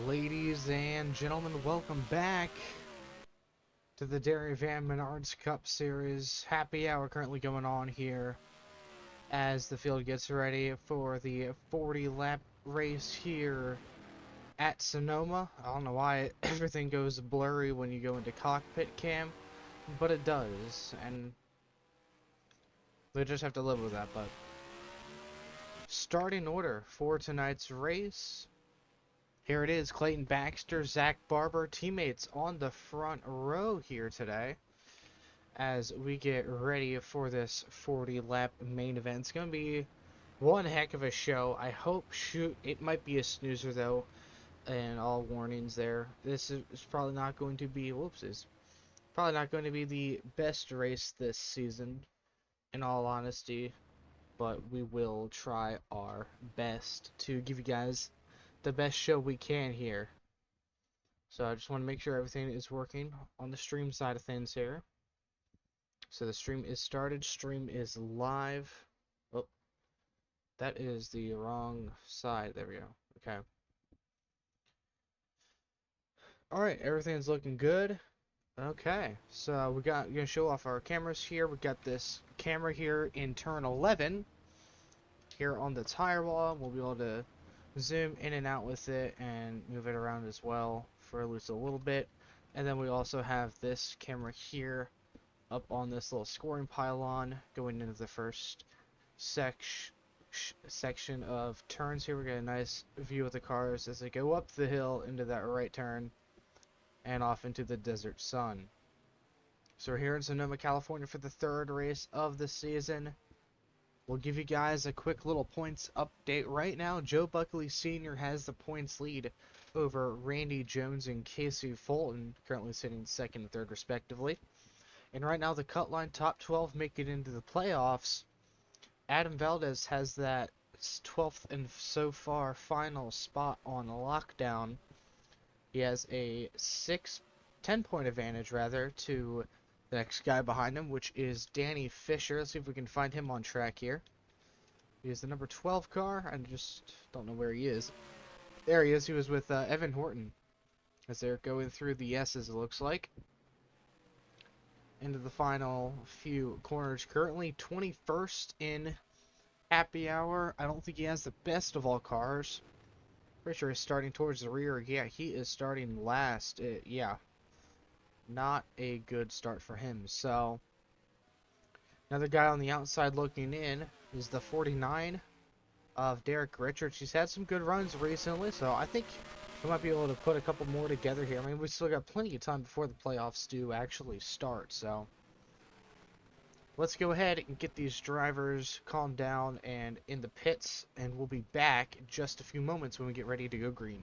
Ladies and gentlemen, welcome back to the Dairyvan Menards Cup Series. Happy hour currently going on here as the field gets ready for the 40-lap race here at Sonoma. I don't know why everything goes blurry when you go into cockpit cam, but it does, and we just have to live with that. But starting order for tonight's race. Here it is, Clayton Baxter, Zach Barber, teammates on the front row here today as we get ready for this 40-lap main event. It's going to be one heck of a show. I hope, it might be a snoozer though, and all warnings there. This is probably not going to be, probably not going to be the best race this season, in all honesty, but we will try our best to give you guys the best show we can here. So I just want to make sure everything is working on the stream side of things here. So the stream is started, stream is live. Oh, that is the wrong side. There we go. Okay. Alright, everything's looking good. Okay, so we're gonna show off our cameras here. We got this camera here in turn 11 here on the tire wall. We'll be able to zoom in and out with it and move it around as well for at least a little bit. And then we also have this camera here up on this little scoring pylon going into the first section of turns here. We get a nice view of the cars as they go up the hill into that right turn and off into the desert sun. So we're here in Sonoma, California for the third race of the season. We'll give you guys a quick little points update. Right now, Joe Buckley Sr. has the points lead over Randy Jones and Casey Fulton, currently sitting second and third respectively. And right now, the cut line top 12 make it into the playoffs. Adam Valdez has that 12th and so far final spot on lockdown. He has a 10-point advantage rather to the next guy behind him, which is Danny Fisher. Let's see if we can find him on track here. He is the number 12 car. I just don't know where he is. There he is. He was with Evan Horton as they're going through the S's, it looks like. Into the final few corners. Currently 21st in happy hour. I don't think he has the best of all cars. Pretty sure he's starting towards the rear. Yeah, he is starting last. Yeah. Not a good start for him. So, another guy on the outside looking in is the 49 of Derek Richards. He's had some good runs recently, so I think we might be able to put a couple more together here. I mean, we still got plenty of time before the playoffs do actually start, so let's go ahead and get these drivers calmed down and in the pits, and we'll be back in just a few moments when we get ready to go green.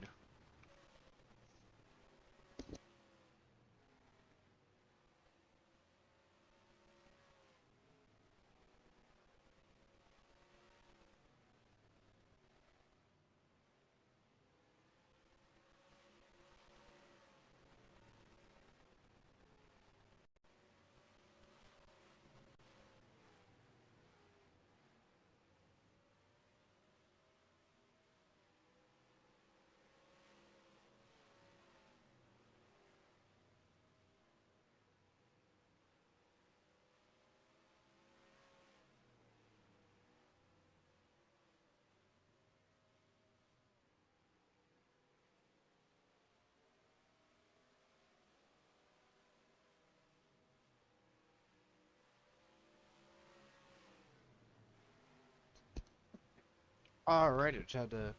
Alright, I just had to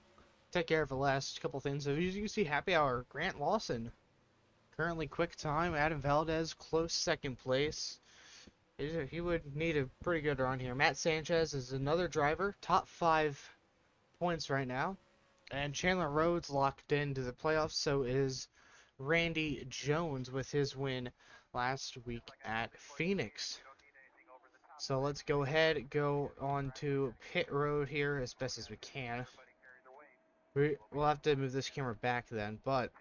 take care of the last couple things. So as you can see, happy hour, Grant Lawson currently quick time. Adam Valdez close second place. He would need a pretty good run here. Matt Sanchez is another driver, top 5 points right now. And Chandler Rhodes locked into the playoffs, so is Randy Jones with his win last week at Phoenix. So let's go ahead, go on to pit road here as best as we can. We'll have to move this camera back then, but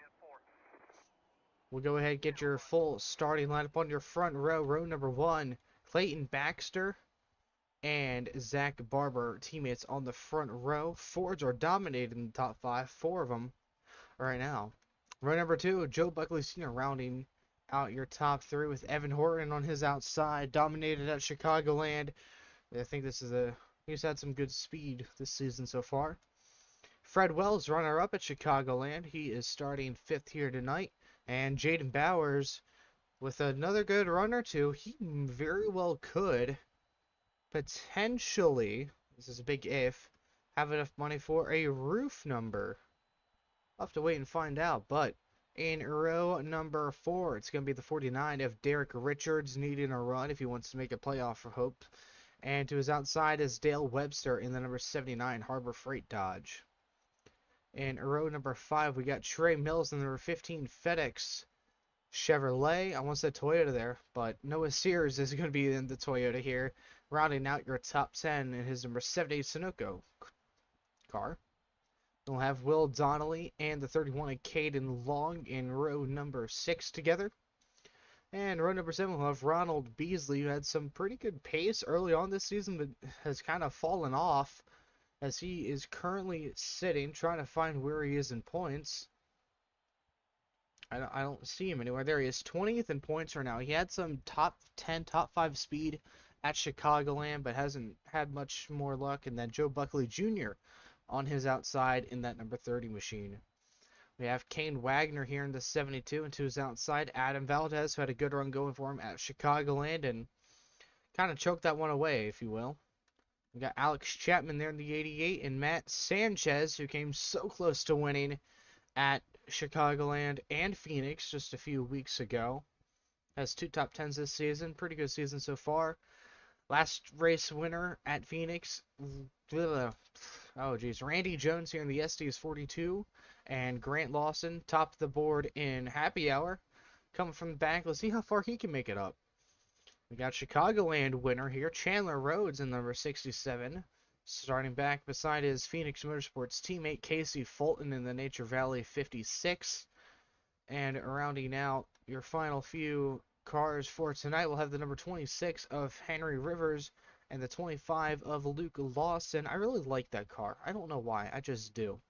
we'll go ahead and get your full starting lineup on your front row. Row number 1, Clayton Baxter and Zach Barber, teammates on the front row. Fords are dominated in the top 5, 4 of them right now. Row number 2, Joe Buckley Sr. rounding out your top 3 with Evan Horton on his outside, dominated at Chicagoland. I think he's had some good speed this season so far. Fred Wells, runner-up at Chicagoland. He is starting 5th here tonight. And Jaden Bowers, with another good run or two, he very well could potentially, this is a big if, have enough money for a roof number. I'll have to wait and find out. But in row number 4, it's going to be the 49 of Derek Richards needing a run if he wants to make a playoff for hope. And to his outside is Dale Webster in the number 79 Harbor Freight Dodge. In row number 5, we got Trey Mills in the number 15 FedEx Chevrolet. I almost said Toyota there, but Noah Sears is going to be in the Toyota here, rounding out your top 10 in his number 78 Sunoco car. We'll have Will Donnelly and the 31 of Caden Long in row number 6 together. And row number 7, we'll have Ronald Beasley, who had some pretty good pace early on this season, but has kind of fallen off as he is currently sitting, trying to find where he is in points. I don't see him anywhere. There he is, 20th in points right now. He had some top 10, top 5 speed at Chicagoland, but hasn't had much more luck. And then Joe Buckley Jr. on his outside in that number 30 machine. We have Kane Wagner here in the 72, and to his outside, Adam Valdez, who had a good run going for him at Chicagoland and kind of choked that one away, if you will. We got Alex Chapman there in the 88, and Matt Sanchez, who came so close to winning at Chicagoland and Phoenix just a few weeks ago. Has 2 top 10s this season. Pretty good season so far. Last race winner at Phoenix. Oh, geez. Randy Jones here in the SD's 42. And Grant Lawson topped the board in Happy Hour. Coming from the back. Let's see how far he can make it up. We got Chicagoland winner here. Chandler Rhodes in number 67. Starting back beside his Phoenix Motorsports teammate Casey Fulton in the Nature Valley 56. And rounding out your final few cars for tonight, we'll have the number 26 of Henry Rivers and the 25 of Luke Lawson. I really like that car. I don't know why. I just do.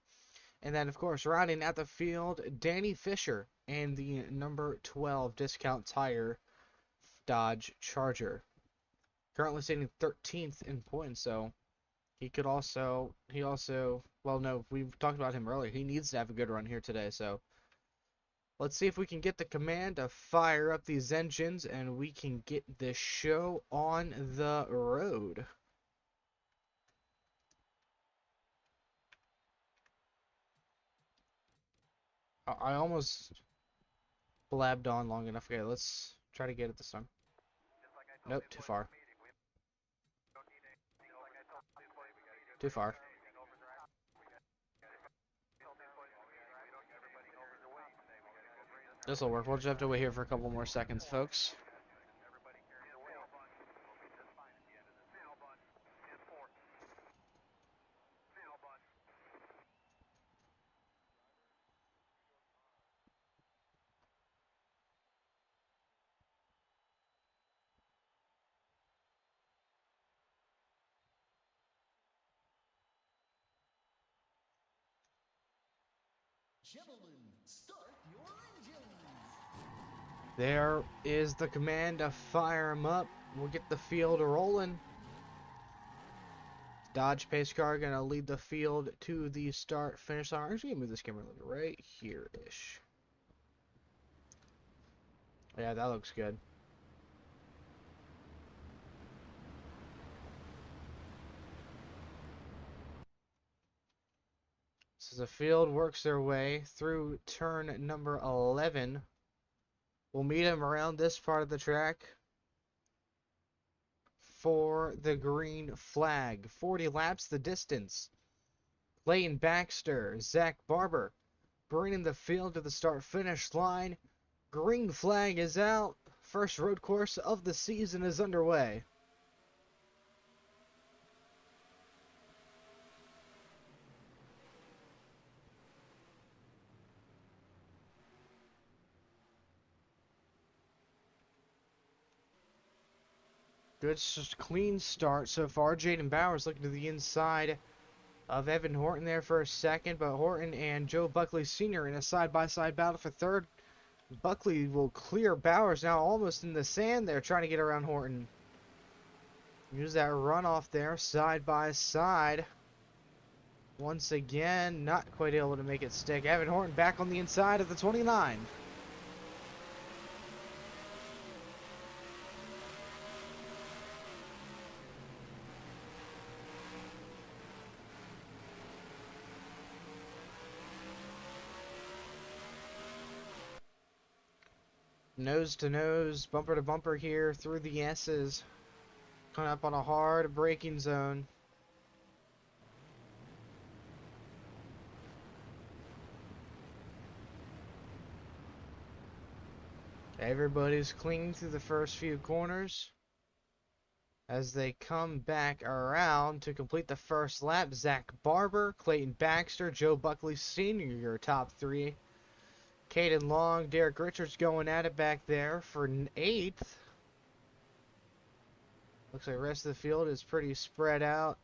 And then, of course, rounding out the field, Danny Fisher and the number 12 Discount Tire Dodge Charger. Currently sitting 13th in points, so he also, well, no, we talked about him earlier. He needs to have a good run here today, so let's see if we can get the command to fire up these engines and we can get this show on the road. I almost blabbed on long enough. Okay, let's try to get it this time. Nope, too far. Too far. This'll work. We'll just have to wait here for a couple more seconds, folks. Gentlemen, start your engines. There is the command to fire them up. We'll get the field rolling. Dodge pace car gonna lead the field to the start finish line. I'm actually gonna move this camera a little bit right here-ish. Yeah, that looks good. So the field works their way through turn number 11. We'll meet them around this part of the track for the green flag. 40 laps the distance. Leighton Baxter, Zach Barber bringing the field to the start-finish line. Green flag is out. First road course of the season is underway. Good, clean start so far. Jaden Bowers looking to the inside of Evan Horton there for a second, but Horton and Joe Buckley Sr. in a side-by-side battle for third. Buckley will clear Bowers now, almost in the sand there, trying to get around Horton. Use that runoff there, side by side. Once again, not quite able to make it stick. Evan Horton back on the inside of the 29. Nose to nose, bumper to bumper here through the S's. Coming up on a hard braking zone. Everybody's clinging through the first few corners. As they come back around to complete the first lap, Zach Barber, Clayton Baxter, Joe Buckley Sr., your top three. Caden Long, Derek Richards going at it back there for 8th. Looks like the rest of the field is pretty spread out.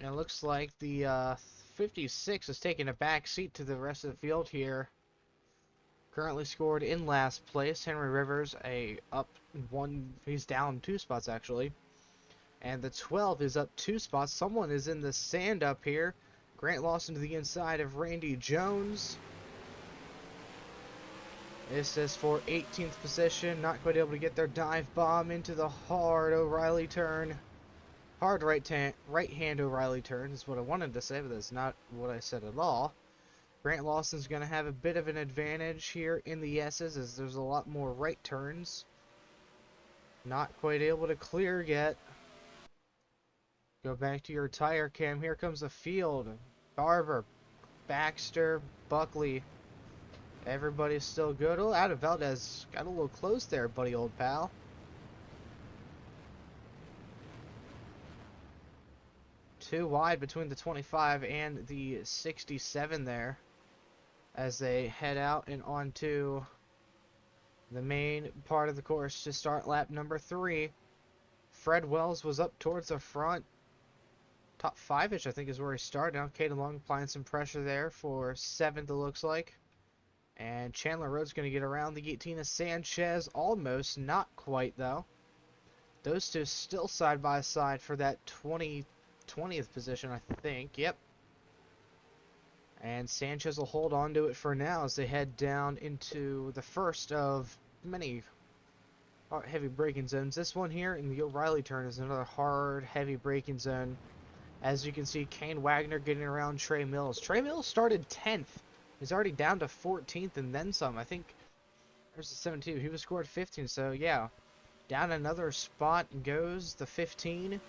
And it looks like the 56 is taking a back seat to the rest of the field here. Currently scored in last place. Henry Rivers up one. He's down 2 spots actually. And the 12 is up 2 spots. Someone is in the sand up here. Grant Lawson to the inside of Randy Jones. This is for 18th position. Not quite able to get their dive bomb into the hard O'Reilly turn. Hard right-hand O'Reilly turn is what I wanted to say, but that's not what I said at all. Grant Lawson's going to have a bit of an advantage here in the S's as there's a lot more right turns. Not quite able to clear yet. Go back to your tire cam. Here comes the field. Barber, Baxter, Buckley. Everybody's still good. Oh, Adam Valdez got a little close there, buddy, old pal. Too wide between the 25 and the 67 there as they head out and onto the main part of the course to start lap number 3. Fred Wells was up towards the front. Top 5-ish, I think, is where he started. Now Caden Long applying some pressure there for 7th, it looks like. And Chandler Rhodes going to get around the Tina Sanchez. Almost, not quite, though. Those two still side by side for that 20th position, I think. Yep. And Sanchez will hold on to it for now as they head down into the first of many heavy braking zones. This one here in the O'Reilly turn is another hard, heavy braking zone. As you can see, Kane Wagner getting around Trey Mills. Trey Mills started 10th. He's already down to 14th and then some. I think there's the 17. He was scored 15, so yeah. Down another spot goes the 15.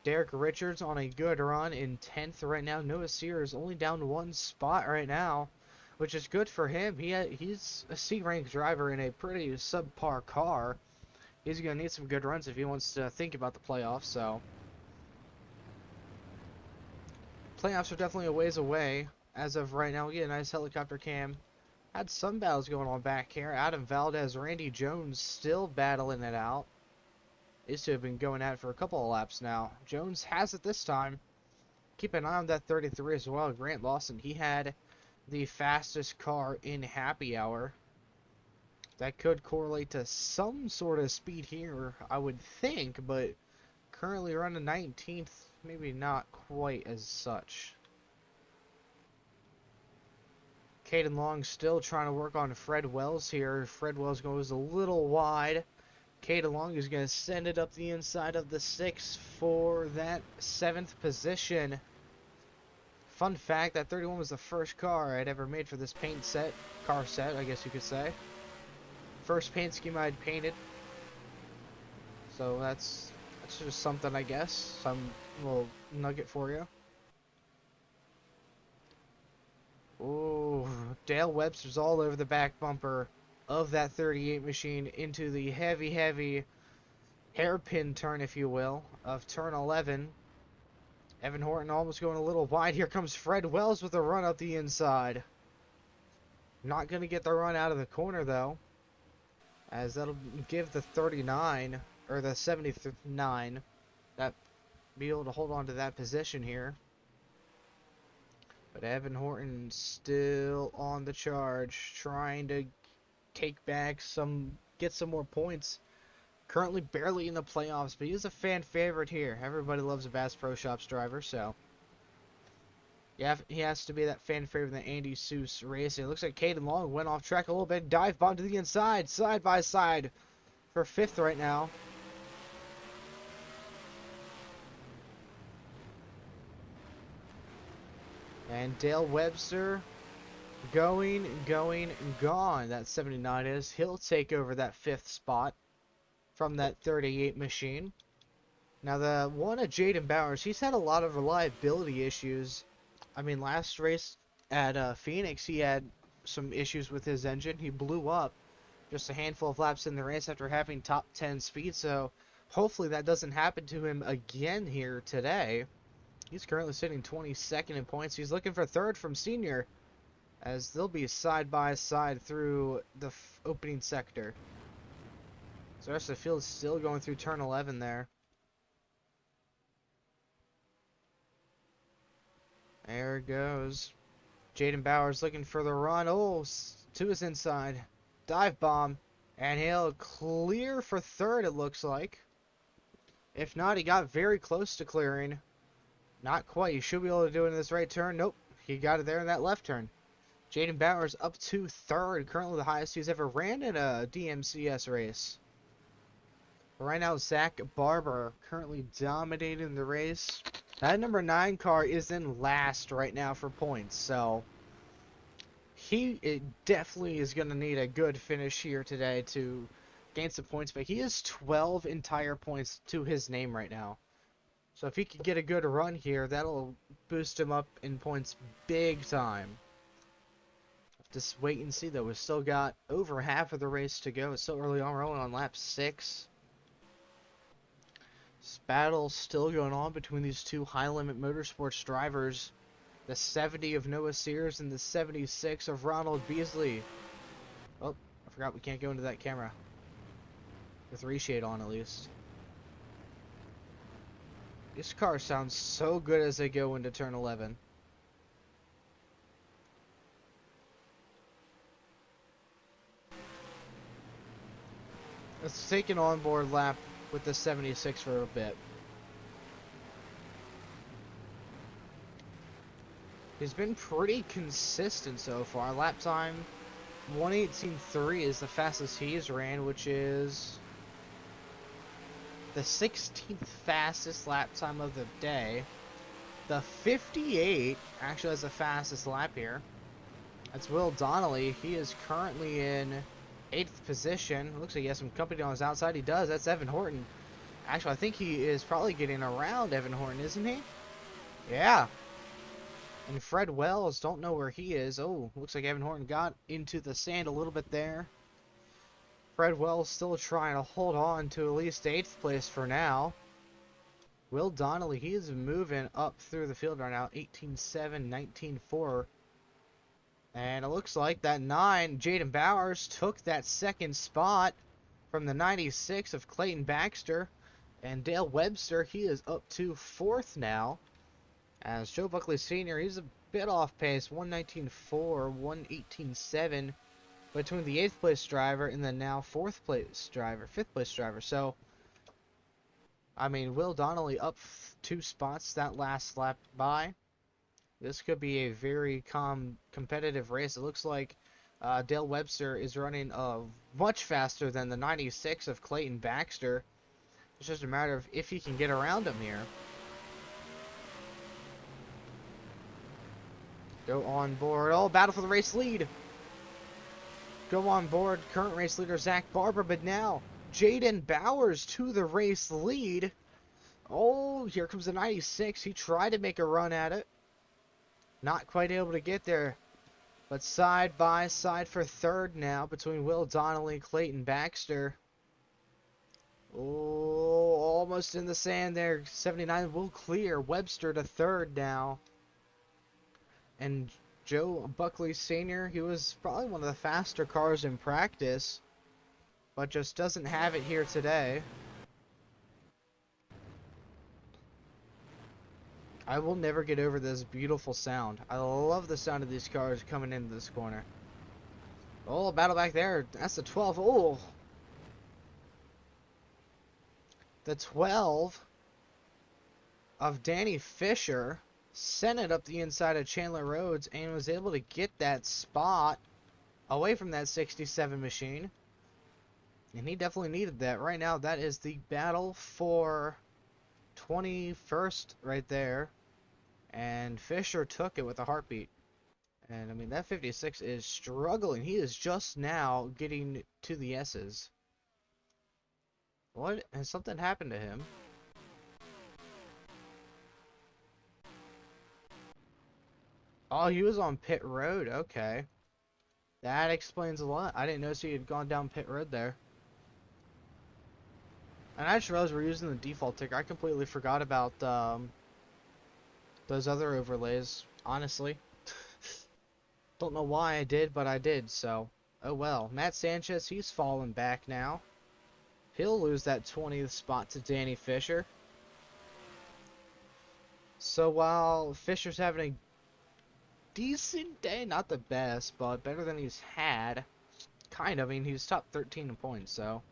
Derek Richards on a good run in 10th right now. Noah Sear is only down 1 spot right now, which is good for him. He's a C-rank driver in a pretty subpar car. He's going to need some good runs if he wants to think about the playoffs, so. Playoffs are definitely a ways away. As of right now, we get a nice helicopter cam. Had some battles going on back here. Adam Valdez, Randy Jones still battling it out. These two have been going at it for a couple of laps now. Jones has it this time. Keep an eye on that 33 as well. Grant Lawson, he had the fastest car in happy hour. That could correlate to some sort of speed here, I would think, but currently running 19th, maybe not quite as such. Caden Long still trying to work on Fred Wells here. Fred Wells goes a little wide. Caden Long is going to send it up the inside of the 6 for that 7th position. Fun fact, that 31 was the first car I'd ever made for this car set, I guess you could say. First paint scheme I'd painted. So that's just something, I guess. Some little nugget for you. Ooh, Dale Webster's all over the back bumper of that 38 machine into the heavy hairpin turn, if you will, of turn 11. Evan Horton almost going a little wide. Here comes Fred Wells with a run up the inside. Not going to get the run out of the corner, though, as that'll give the 39, or the 79, that be able to hold on to that position here. But Evan Horton still on the charge, trying to take back get some more points. Currently barely in the playoffs, but he's a fan favorite here. Everybody loves a Bass Pro Shops driver, so yeah, he has to be that fan favorite in the Andy Seuss race. It looks like Caden Long went off track a little bit. Dive bomb to the inside, side by side for 5th right now. And Dale Webster going, gone. That 79 is. He'll take over that 5th spot from that 38 machine. Now the one of Jaden Bowers, he's had a lot of reliability issues. I mean, last race at Phoenix, he had some issues with his engine. He blew up just a handful of laps in the race after having top 10 speed. So hopefully that doesn't happen to him again here today. He's currently sitting 22nd in points. He's looking for 3rd from Senior, as they'll be side by side through the opening sector. So the rest of the field is still going through turn 11 there. There it goes. Jaden Bowers looking for the run. Oh, to his inside. Dive bomb. And he'll clear for 3rd, it looks like. If not, he got very close to clearing. Not quite. He should be able to do it in this right turn. Nope. He got it there in that left turn. Jaden Bowers up to 3rd. Currently the highest he's ever ran in a DMCS race. Right now, Zach Barber currently dominating the race. That number 9 car is in last right now for points, so it definitely is going to need a good finish here today to gain some points, but he has 12 entire points to his name right now. So if he can get a good run here, that'll boost him up in points big time. Just wait and see, though. We've still got over half of the race to go. It's still early on. We're only on lap 6. This battle still going on between these two high-limit motorsports drivers. The 70 of Noah Sears and the 76 of Ronald Beasley. Oh, I forgot we can't go into that camera. With reshade on, at least. This car sounds so good as they go into turn 11. Let's take an onboard lap with the 76 for a bit. He's been pretty consistent so far. Lap time 1:18.3 is the fastest he's ran, which is the 16th fastest lap time of the day. The 58 actually has the fastest lap here. That's Will Donnelly. He is currently in 8th position. Looks like he has some company on his outside. He does. That's Evan Horton. Actually, I think he is probably getting around Evan Horton, isn't he? Yeah. And Fred Wells, don't know where he is. Oh, looks like Evan Horton got into the sand a little bit there. Fred Wells still trying to hold on to at least 8th place for now. Will Donnelly, he is moving up through the field right now. 18.7, 19.4. And it looks like that 9, Jaden Bowers, took that 2nd spot from the 96 of Clayton Baxter. And Dale Webster, he is up to 4th now. As Joe Buckley Sr., he's a bit off pace. 119.4, 118.7 between the 8th place driver and the now 4th place driver, 5th place driver. So, I mean, Will Donnelly up 2 spots that last lap by. This could be a very competitive race. It looks like Dale Webster is running much faster than the 96 of Clayton Baxter. It's just a matter of if he can get around him here. Go on board. Oh, battle for the race lead. Go on board. Current race leader Zach Barber, but now Jaden Bowers to the race lead. Oh, here comes the 96. He tried to make a run at it. Not quite able to get there. But side by side for 3rd now between Will Donnelly and Clayton Baxter. Oh, almost in the sand there. 79 will clear. Webster to 3rd now. And Joe Buckley Sr., he was probably one of the faster cars in practice, but just doesn't have it here today. I will never get over this beautiful sound. I love the sound of these cars coming into this corner. Oh, battle back there. That's the 12. Oh, the 12 of Danny Fisher sent it up the inside of Chandler Rhodes and was able to get that spot away from that 67 machine. And he definitely needed that. Right now, that is the battle for 21st right there. And Fisher took it with a heartbeat. And I mean, that 56 is struggling. He is just now getting to the S's. What? Has something happened to him? Oh, he was on pit road. Okay. That explains a lot. I didn't notice he had gone down pit road there. And I just realized we're using the default ticker. I completely forgot about those other overlays, honestly. Don't know why I did, but I did, so oh well. Matt Sanchez, he's falling back now. He'll lose that 20th spot to Danny Fisher. So while Fisher's having a decent day, not the best, but better than he's had, kind of. I mean, he's top 13 in points, so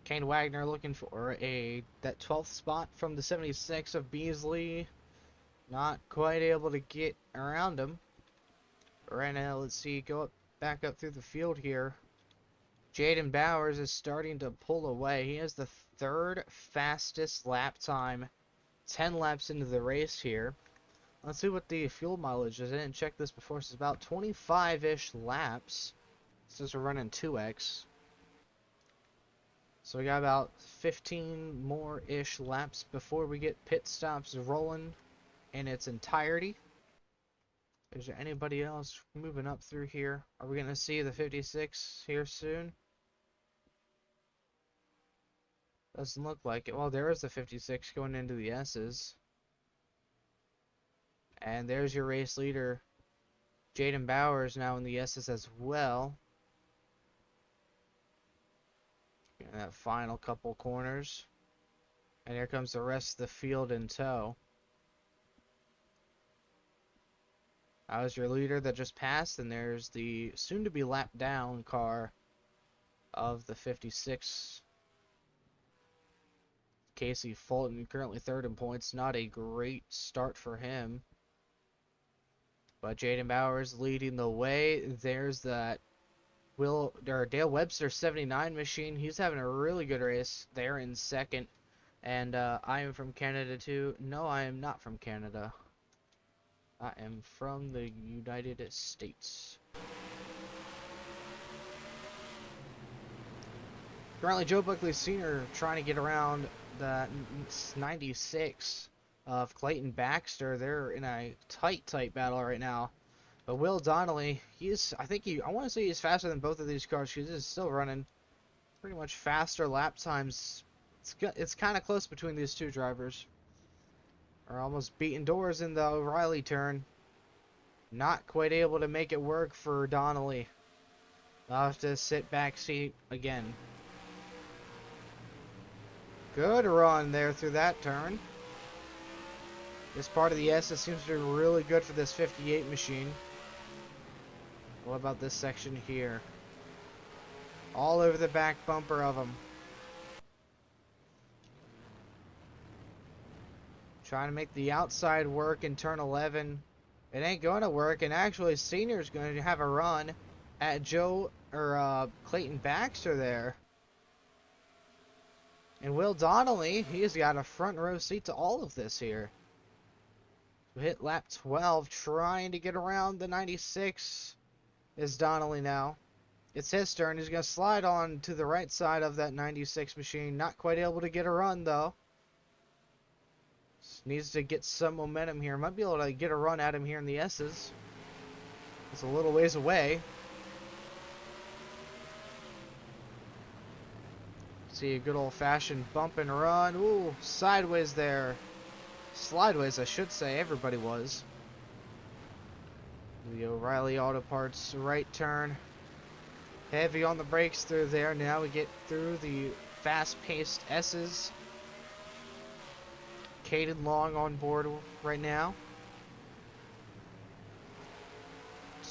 Kane Wagner looking for that 12th spot from the 76 of Beasley. Not quite able to get around him. Right now, let's see, back up through the field here. Jaden Bowers is starting to pull away. He has the third fastest lap time, 10 laps into the race here. Let's see what the fuel mileage is. I didn't check this before, so it's about 25-ish laps. Since we're running 2x. So we got about 15 more-ish laps before we get pit stops rolling in its entirety. Is there anybody else moving up through here? Are we going to see the 56 here soon? Doesn't look like it. Well, there is the 56 going into the S's. And there's your race leader, Jaden Bowers, now in the S's as well. In that final couple corners. And here comes the rest of the field in tow. That was your leader that just passed, and there's the soon-to-be lapped down car of the 56. Casey Fulton currently third in points. Not a great start for him. But Jaden Bowers leading the way. There's that Dale Webster 79 machine. He's having a really good race there in second. And I am from Canada too. No, I am not from Canada. I am from the United States. Currently, Joe Buckley Sr. trying to get around the 96 of Clayton Baxter. They're in a tight battle right now. But Will Donnelly, I want to say he's faster than both of these cars because he's still running pretty much faster lap times. It's kind of close between these two drivers. Are almost beating doors in the O'Reilly turn. Not quite able to make it work for Donnelly. I'll have to sit back seat again. Good run there through that turn. This part of the S seems to be really good for this 58 machine. What about this section here? All over the back bumper of them. Trying to make the outside work in turn 11. It ain't going to work, and actually Senior's going to have a run at Clayton Baxter there. And Will Donnelly, he's got a front row seat to all of this here. We hit lap 12, trying to get around the 96 is Donnelly now. It's his turn. He's going to slide on to the right side of that 96 machine. Not quite able to get a run, though. Needs to get some momentum here. Might be able to get a run at him here in the S's. It's a little ways away. See a good old-fashioned bump and run. Ooh, sideways there. Slideways, I should say. Everybody was. The O'Reilly Auto Parts right turn. Heavy on the brakes through there. Now we get through the fast-paced S's. Caden Long on board right now.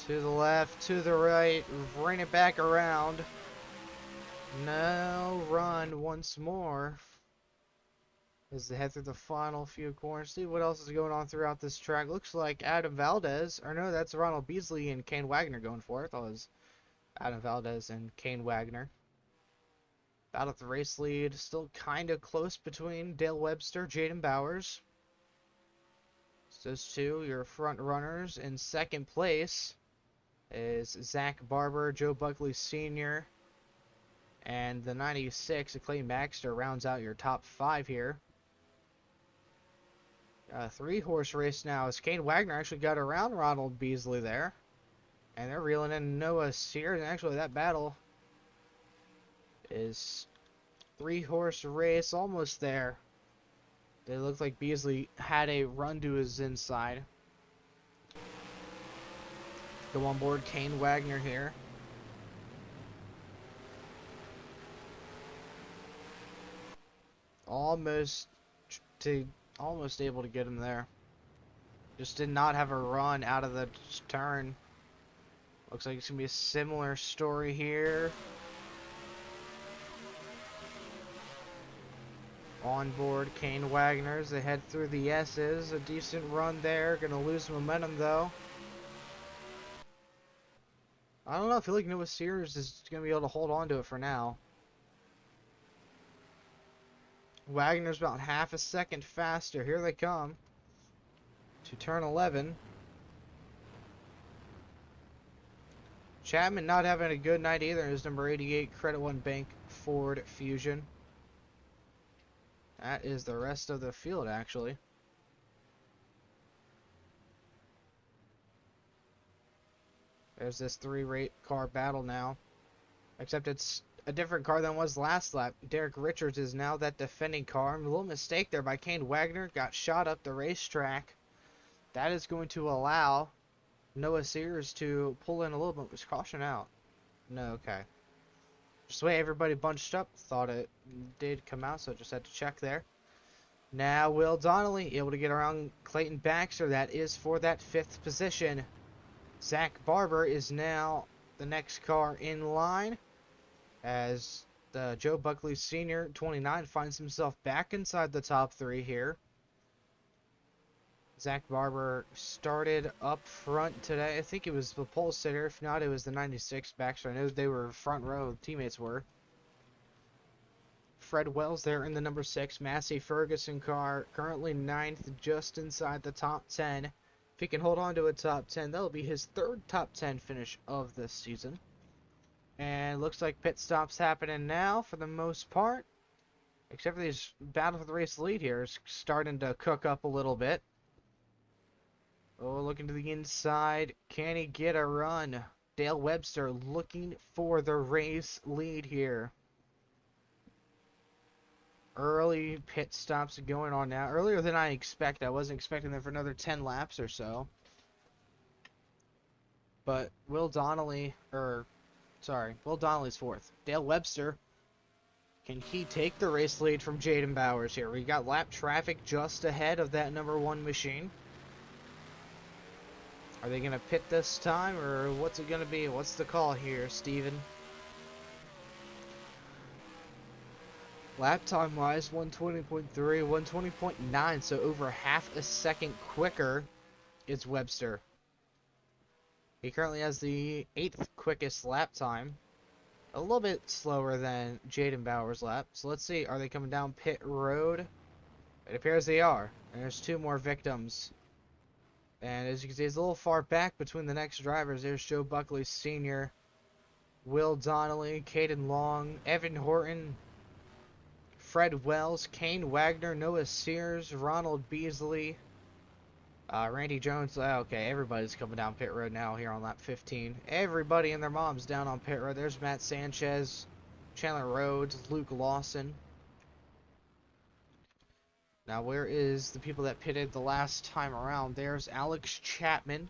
To the left, to the right, bring it back around. No, run once more as they head through the final few corners. See what else is going on throughout this track. Looks like Adam Valdez, or no, that's Ronald Beasley and Kane Wagner going for it. I thought it was Adam Valdez and Kane Wagner. Out of the race lead, still kind of close between Dale Webster, Jaden Bowers. So those two, your front runners. In second place is Zach Barber, Joe Buckley Sr., and the 96, Clay Baxter, rounds out your top 5 here. A 3-horse race now as Kane Wagner actually got around Ronald Beasley there. And they're reeling in Noah Sears. And actually that battle is 3-horse race, almost there. It looked like Beasley had a run to his inside. Go on board Kane Wagner here. Almost able to get him there. Just did not have a run out of the turn. Looks like it's going to be a similar story here. On board Kane Wagner as they head through the S's. A decent run there. Going to lose momentum though. I don't know. I feel like Noah Sears is going to be able to hold on to it for now. Wagner's about half a second faster. Here they come to turn 11. Chapman not having a good night either. His number 88 Credit One Bank Ford Fusion. That is the rest of the field, actually. There's this 3-rate car battle now. Except it's a different car than was last lap. Derek Richards is now that defending car. A little mistake there by Kane Wagner. Got shot up the racetrack. That is going to allow Noah Sears to pull in a little bit. Was caution out? No, okay. Just the way everybody bunched up. Thought it did come out, so just had to check there. Now Will Donnelly able to get around Clayton Baxter. That is for that 5th position. Zach Barber is now the next car in line as Joe Buckley Sr., 29, finds himself back inside the top 3 here. Zach Barber started up front today. I think it was the pole sitter. If not, it was the 96 Baxter. I know they were front row. Teammates were. Fred Wells there in the number 6 Massey Ferguson car. Currently 9th, just inside the top 10. If he can hold on to a top 10, that'll be his 3rd top 10 finish of this season. And looks like pit stops happening now for the most part. Except for these battle for the race lead here is starting to cook up a little bit. Oh, looking to the inside. Can he get a run? Dale Webster looking for the race lead here. Early pit stops going on now. Earlier than I expected. I wasn't expecting them for another 10 laps or so. But Will Donnelly's 4th. Dale Webster, can he take the race lead from Jaden Bowers here? We got lap traffic just ahead of that number 1 machine. Are they going to pit this time, or what's it going to be? What's the call here, Steven? Lap time wise, 120.3, 120.9, so over half a second quicker is Webster. He currently has the 8th quickest lap time. A little bit slower than Jaden Bowers' lap. So let's see, are they coming down pit road? It appears they are. And there's 2 more victims. And as you can see, it's a little far back between the next drivers. There's Joe Buckley Sr., Will Donnelly, Caden Long, Evan Horton, Fred Wells, Kane Wagner, Noah Sears, Ronald Beasley, Randy Jones. Okay, everybody's coming down pit road now here on lap 15. Everybody and their moms down on pit road. There's Matt Sanchez, Chandler Rhodes, Luke Lawson. Now, where is the people that pitted the last time around? There's Alex Chapman.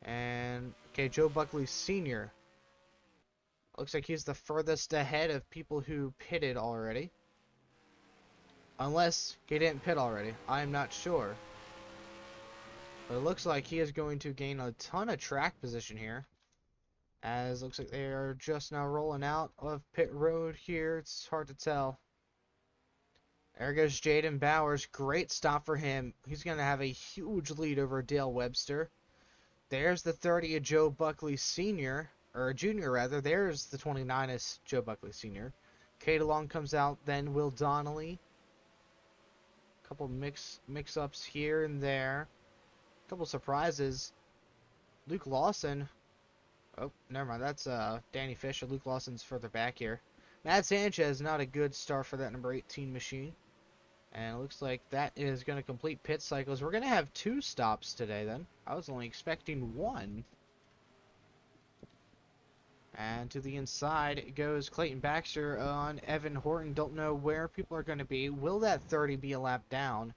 And, okay, Joe Buckley Sr. Looks like he's the furthest ahead of people who pitted already. Unless he didn't pit already. I'm not sure. But it looks like he is going to gain a ton of track position here. As it looks like they are just now rolling out of pit road here. It's hard to tell. There goes Jaden Bowers. Great stop for him. He's going to have a huge lead over Dale Webster. There's the 30 of Joe Buckley Sr. Or Jr. rather. There's the 29th Joe Buckley Sr. Kate Long comes out. Then Will Donnelly. Couple mix-ups here and there. Couple surprises. Luke Lawson. Oh, never mind. That's Danny Fisher. Luke Lawson's further back here. Matt Sanchez, not a good start for that number 18 machine. And it looks like that is going to complete pit cycles. We're going to have 2 stops today then. I was only expecting 1. And to the inside goes Clayton Baxter on Evan Horton. Don't know where people are going to be. Will that 30 be a lap down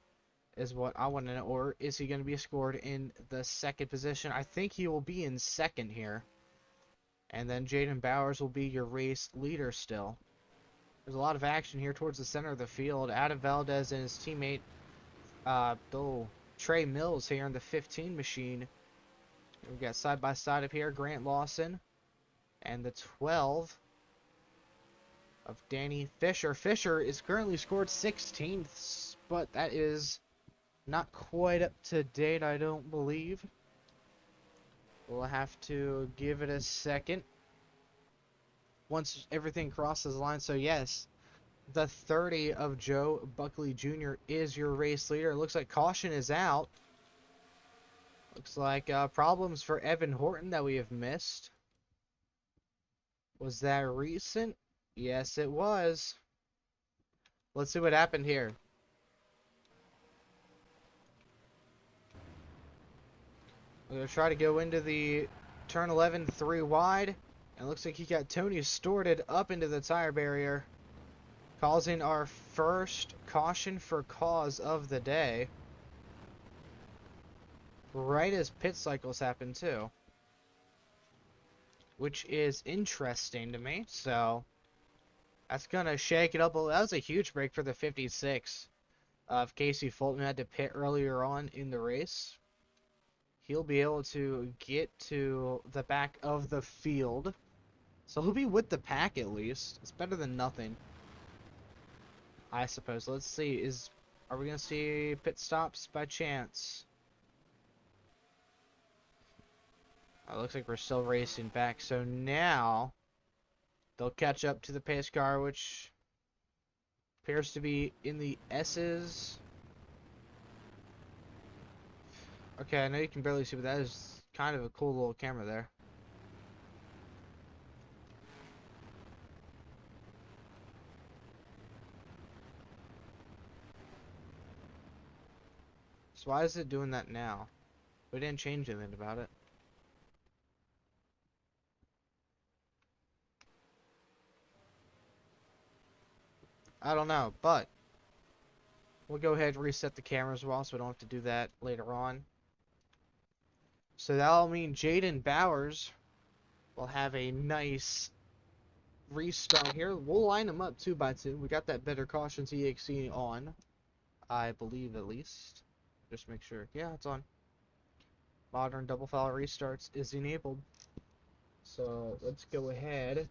is what I want to know. Or is he going to be scored in the 2nd position? I think he will be in 2nd here. And then Jaden Bowers will be your race leader still. There's a lot of action here towards the center of the field. Adam Valdez and his teammate, Trey Mills here in the 15 machine. We've got side by side up here, Grant Lawson and the 12 of Danny Fisher. Fisher is currently scored 16th, but that is not quite up to date, I don't believe. We'll have to give it a second once everything crosses the line. So yes, the 30 of Joe Buckley Jr. is your race leader. It looks like caution is out. Looks like problems for Evan Horton that we have missed. Was that recent? Yes, it was. Let's see what happened here. We're going to try to go into the turn 11 3 wide. And it looks like he got Tony Storted up into the tire barrier, causing our first caution for cause of the day. Right as pit cycles happen too. Which is interesting to me. So that's going to shake it up. That was a huge break for the 56 of Casey Fulton. Had to pit earlier on in the race. He'll be able to get to the back of the field. So he'll be with the pack at least. It's better than nothing, I suppose. Let's see. Are we going to see pit stops by chance? It looks like we're still racing back. So now they'll catch up to the pace car, which appears to be in the S's. Okay, I know you can barely see, but that is kind of a cool little camera there. So why is it doing that now? We didn't change anything about it. I don't know, but we'll go ahead and reset the cameras as well, so we don't have to do that later on. So that'll mean Jaden Bowers will have a nice restart here. We'll line them up 2 by 2. We got that Better Cautions EXE on, I believe at least. Just make sure. Yeah, it's on. Modern double file restarts is enabled. So let's go ahead.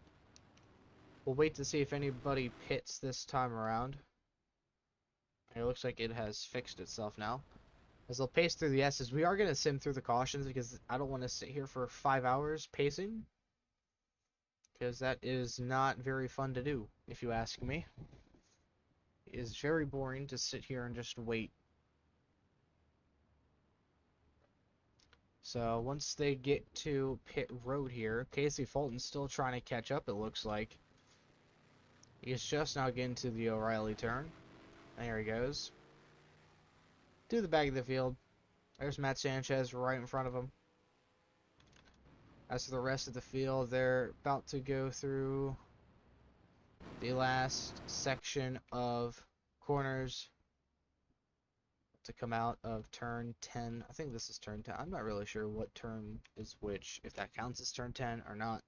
We'll wait to see if anybody pits this time around. It looks like it has fixed itself now. As they'll pace through the S's, we are going to sim through the cautions because I don't want to sit here for 5 hours pacing. Because that is not very fun to do, if you ask me. It is very boring to sit here and just wait. So once they get to pit road here, Casey Fulton's still trying to catch up, it looks like. He's just now getting to the O'Reilly turn. There he goes. To the back of the field. There's Matt Sanchez right in front of him. As for the rest of the field, they're about to go through the last section of corners to come out of turn 10. I think this is turn 10. I'm not really sure what turn is which, if that counts as turn 10 or not.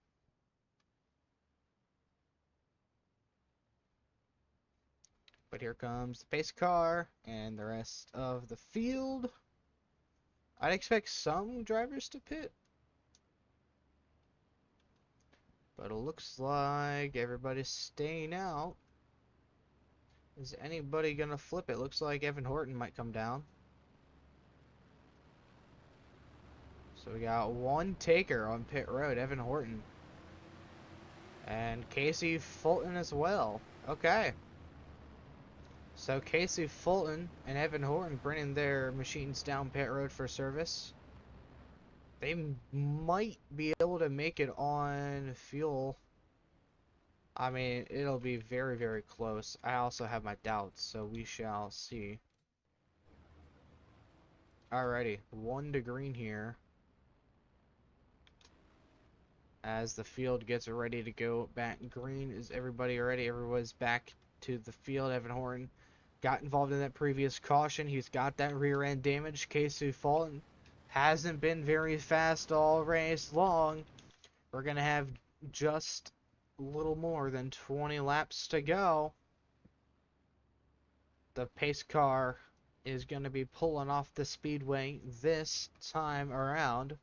But here comes the pace car and the rest of the field. I'd expect some drivers to pit, but it looks like everybody's staying out. Is anybody gonna flip it? Looks like Evan Horton might come down. So we got one taker on pit road, Evan Horton. And Casey Fulton as well. Okay. So Casey Fulton and Evan Horton bringing their machines down pit road for service. They might be able to make it on fuel. I mean, it'll be very, very close. I also have my doubts, so we shall see. Alrighty, 1 to green here. As the field gets ready to go back green. Is everybody ready? Everyone's back to the field. Evan Horton got involved in that previous caution. He's got that rear end damage. Casey Fulton hasn't been very fast all race long. We're going to have just a little more than 20 laps to go. The pace car is going to be pulling off the speedway this time around.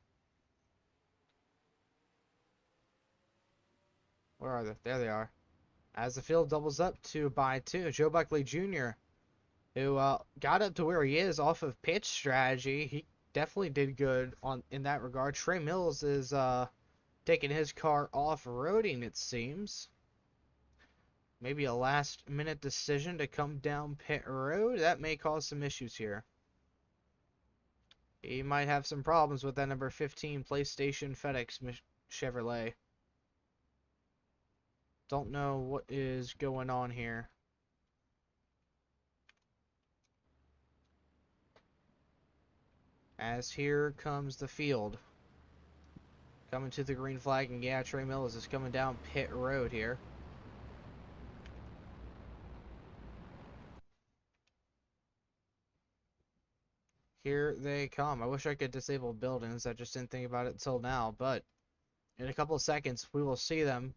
Where are they? There they are. As the field doubles up to by 2, Joe Buckley Jr., who got up to where he is off of pitch strategy. He definitely did good in that regard. Trey Mills is taking his car off-roading, it seems. Maybe a last-minute decision to come down pit road. That may cause some issues here. He might have some problems with that number 15 PlayStation FedEx Chevrolet. Don't know what is going on here. As here comes the field. Coming to the green flag, and yeah, Trey Mills is coming down pit road here. Here they come. I wish I could disable buildings. I just didn't think about it until now, but in a couple of seconds, we will see them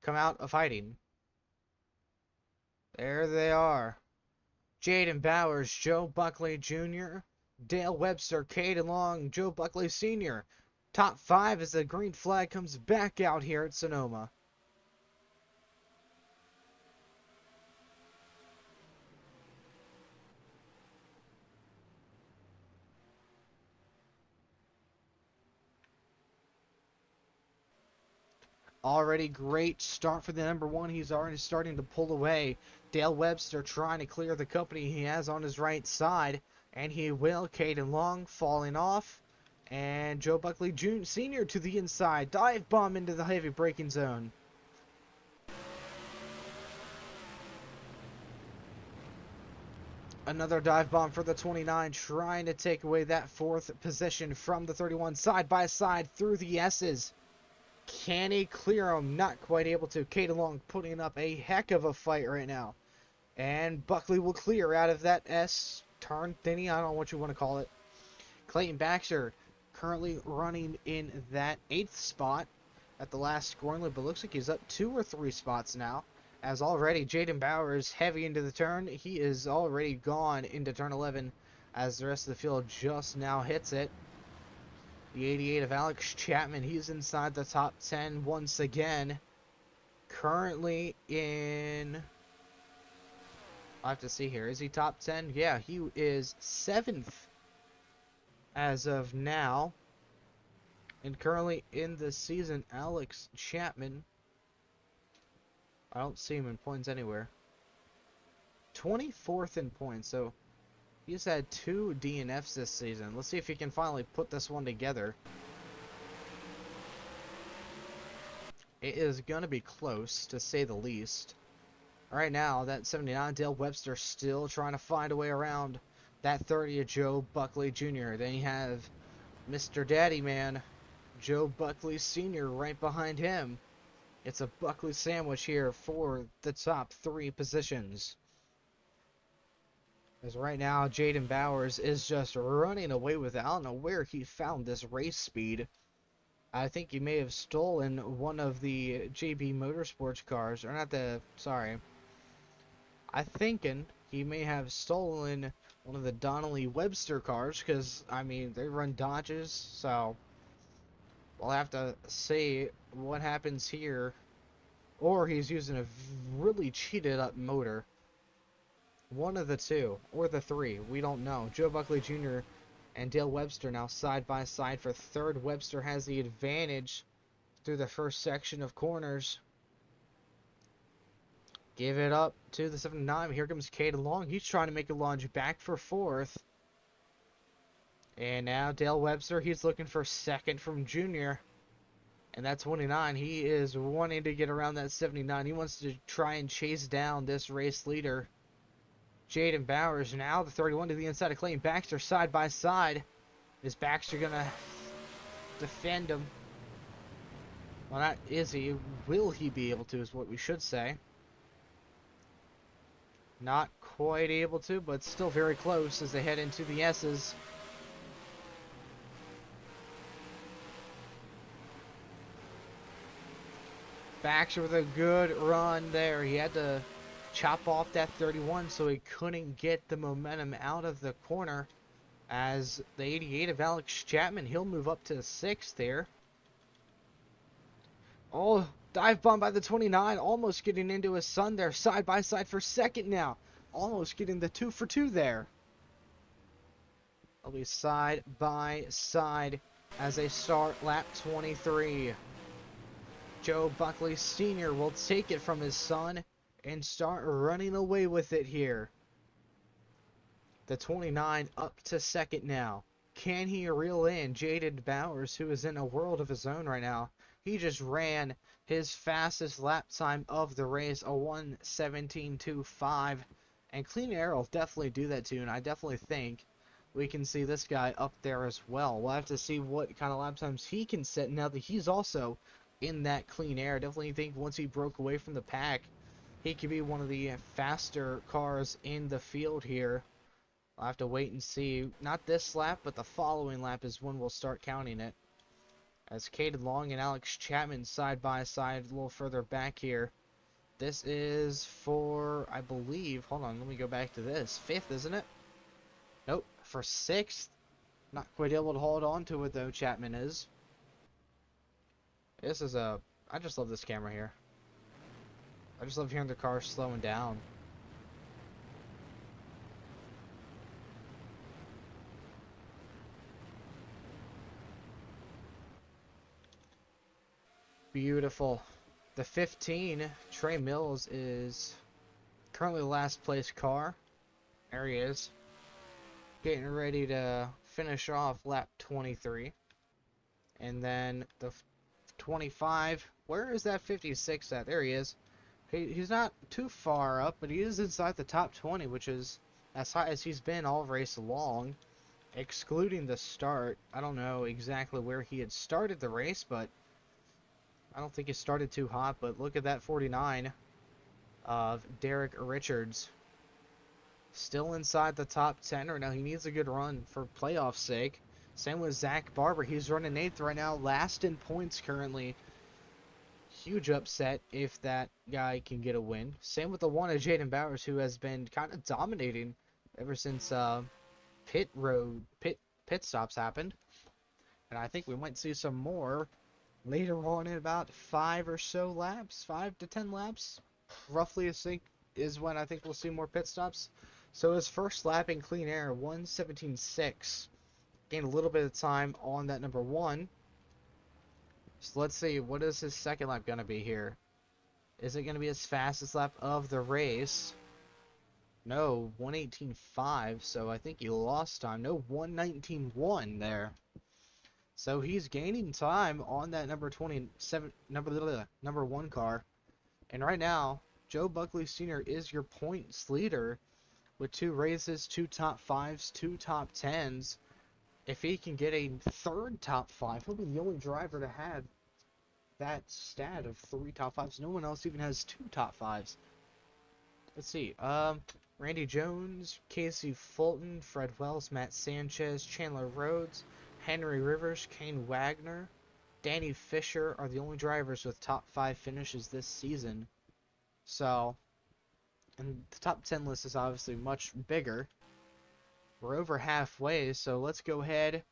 come out of hiding. There they are. Jaden Bowers, Joe Buckley Jr., Dale Webster, Caden Long, Joe Buckley Sr. Top 5 as the green flag comes back out here at Sonoma. Already great start for the number 1. He's already starting to pull away. Dale Webster trying to clear the company he has on his right side. And he will. Caden Long falling off. And Joe Buckley Jr. Sr. to the inside. Dive bomb into the heavy braking zone. Another dive bomb for the 29, trying to take away that 4th position from the 31. Side by side through the S's. Can he clear him? Not quite able to. Caden Long putting up a heck of a fight right now. And Buckley will clear out of that S turn thinny. I don't know what you want to call it. Clayton Baxter currently running in that 8th spot at the last scoring loop, but looks like he's up 2 or 3 spots now. As already Jaden Bowers heavy into the turn. He is already gone into turn 11 as the rest of the field just now hits it. The 88 of Alex Chapman, he's inside the top 10 once again. Currently in... I'll have to see here. Is he top 10? Yeah, he is 7th as of now. And currently in the season, Alex Chapman... I don't see him in points anywhere. 24th in points, so... He's had 2 DNFs this season. Let's see if he can finally put this one together. It is going to be close, to say the least. Right now, that 79, Dale Webster still trying to find a way around that 30 of Joe Buckley Jr. Then you have Mr. Daddy Man, Joe Buckley Sr. right behind him. It's a Buckley sandwich here for the top 3 positions. As right now, Jaden Bowers is just running away with it. I don't know where he found this race speed. I think he may have stolen one of the JB Motorsports cars. Or not the... Sorry. I'm thinking he may have stolen one of the Donnelly Webster cars, because, I mean, they run Dodges, so we'll have to see what happens here. Or he's using a really cheated up motor. One of the two, or the three, we don't know. Joe Buckley Jr. and Dale Webster now side by side for third. Webster has the advantage through the first section of corners. Give it up to the 79. Here comes Cade Long. He's trying to make a lunge back for fourth. And now Dale Webster, he's looking for second from Junior. And that 29, he is wanting to get around that 79. He wants to try and chase down this race leader, Jaden Bowers. Now the 31 to the inside of Clayton Baxter side by side. Is Baxter going to defend him? Well, not is he. Will he be able to is what we should say. Not quite able to, but still very close as they head into the S's. Baxter with a good run there. He had to chop off that 31 so he couldn't get the momentum out of the corner. As the 88 of Alex Chapman, he'll move up to 6th there. Oh, dive bomb by the 29, almost getting into his son there, side by side for second now. Almost getting the 2 for 2 there. They'll be side by side as they start lap 23. Joe Buckley Sr. will take it from his son and start running away with it here. The 29 up to second now. Can he reel in Jaden Bowers, who is in a world of his own right now? He just ran his fastest lap time of the race, a 1:17.25. And Clean Air will definitely do that too, and I definitely think we can see this guy up there as well. We'll have to see what kind of lap times he can set now that he's also in that Clean Air. Definitely think once he broke away from the pack, he could be one of the faster cars in the field here. I'll have to wait and see. Not this lap, but the following lap is when we'll start counting it. As Caden Long and Alex Chapman side by side a little further back here. This is for, I believe, hold on, let me go back to this. 5th, isn't it? Nope, for 6th. Not quite able to hold on to it though, Chapman is. This is a, I just love this camera here. I just love hearing the car slowing down. Beautiful. The 15, Trey Mills, is currently the last place car. There he is. Getting ready to finish off lap 23. And then the 25, where is that 56 at? There he is. He's not too far up, but he is inside the top 20, which is as high as he's been all race long, excluding the start. I don't know exactly where he had started the race, but I don't think it started too hot, but look at that 49 of Derek Richards. Still inside the top 10 right now. He needs a good run for playoff sake. Same with Zach Barber. He's running 8th right now. Last in points currently. Huge upset if that guy can get a win. Same with the one of Jaden Bowers, who has been kind of dominating ever since pit stops happened. And I think we might see some more later on in about 5 or so laps, 5 to 10 laps, roughly I think is when I think we'll see more pit stops. So his first lap in Clean Air, 1:17.6, gained a little bit of time on that number 1. So let's see, what is his second lap going to be here? Is it going to be his fastest lap of the race? No, 1:18.5, so I think he lost time. No, 1:19.1 there. So he's gaining time on that number 27, number 1 car. And right now, Joe Buckley Sr. is your points leader with 2 races, 2 top 5s, 2 top 10s. If he can get a 3rd top 5, he'll be the only driver to have that stat of 3 top 5s. No one else even has 2 top 5s. Let's see. Randy Jones, Casey Fulton, Fred Wells, Matt Sanchez, Chandler Rhodes, Henry Rivers, Kane Wagner, Danny Fisher are the only drivers with top 5 finishes this season. So, And the top 10 list is obviously much bigger. We're over halfway, so let's go ahead.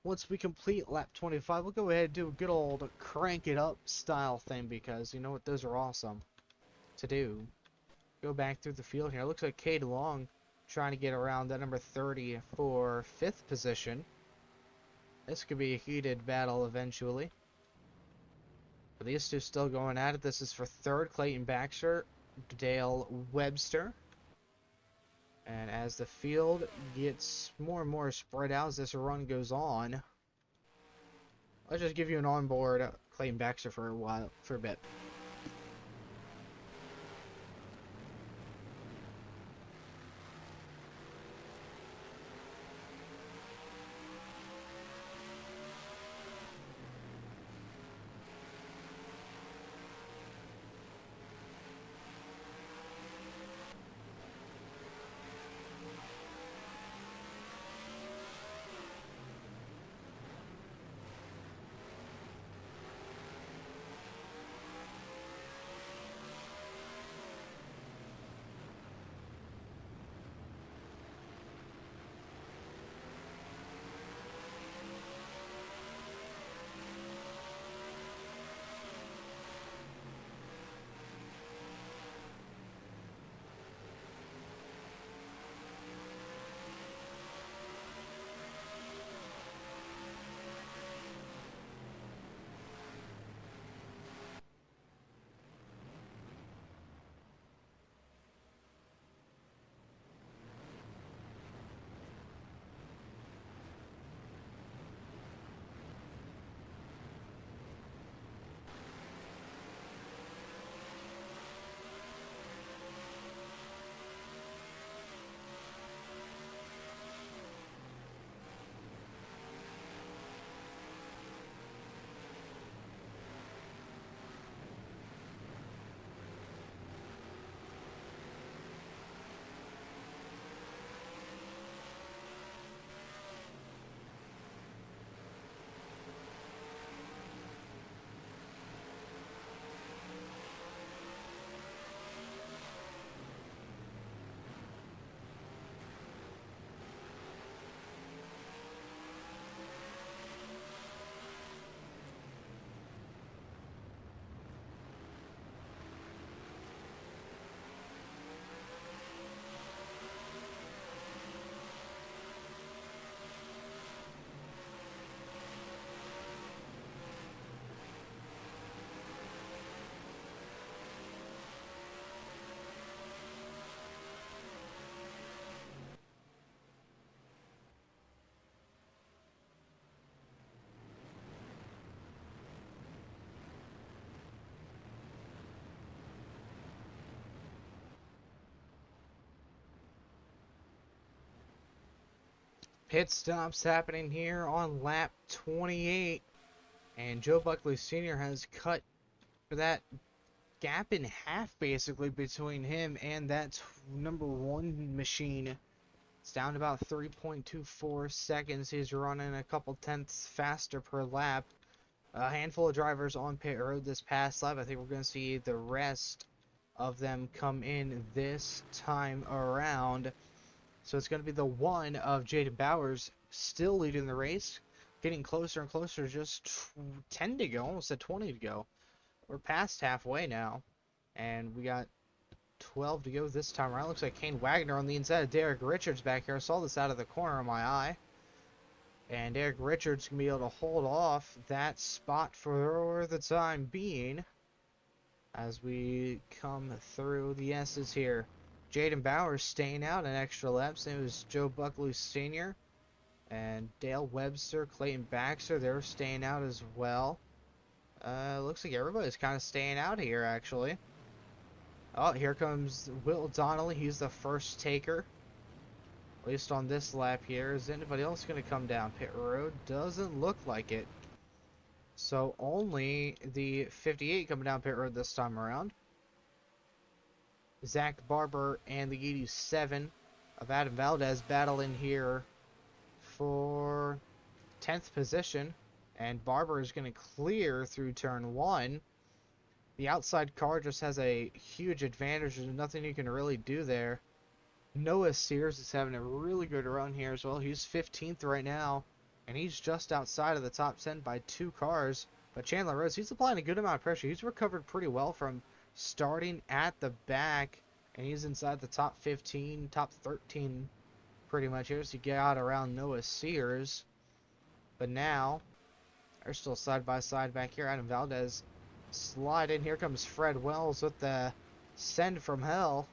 Once we complete lap 25, we'll go ahead and do a good old crank it up style thing, because you know what, those are awesome to do. Go back through the field here. It looks like Cade Long trying to get around that number 30 for 5th position. This could be a heated battle eventually. But these two still going at it. This is for 3rd, Clayton Baxter, Dale Webster. And as the field gets more and more spread out as this run goes on, I'll just give you an onboard Clayton Baxter for a bit. Pit stops happening here on lap 28, and Joe Buckley Sr. has cut that gap in half basically between him and that number 1 machine. It's down to about 3.24 seconds. He's running a couple tenths faster per lap. A handful of drivers on pit road this past lap. I think we're going to see the rest of them come in this time around. So it's going to be the one of Jaden Bowers still leading the race, getting closer and closer, just 10 to go, almost at 20 to go. We're past halfway now, and we got 12 to go this time around. Looks like Kane Wagner on the inside of Derek Richards back here. I saw this out of the corner of my eye. And Derek Richards can be able to hold off that spot for the time being as we come through the S's here. Jaden Bowers staying out an extra lap. Same as Joe Buckley Sr. and Dale Webster, Clayton Baxter. They're staying out as well. Looks like everybody's kind of staying out here, actually. Oh, here comes Will Donnelly. He's the first taker. At least on this lap here. Is anybody else going to come down pit road? Doesn't look like it. So only the 58 coming down pit road this time around. Zach Barber and the 87 of Adam Valdez battling here for 10th position. And Barber is going to clear through turn 1. The outside car just has a huge advantage. There's nothing you can really do there. Noah Sears is having a really good run here as well. He's 15th right now, and he's just outside of the top 10 by 2 cars. But Chandler Rose, he's applying a good amount of pressure. He's recovered pretty well from starting at the back, and he's inside the top 15, top 13 pretty much here. So you get out around Noah Sears. But now, they're still side by side back here. Adam Valdez slide in. Here comes Fred Wells with the send from hell.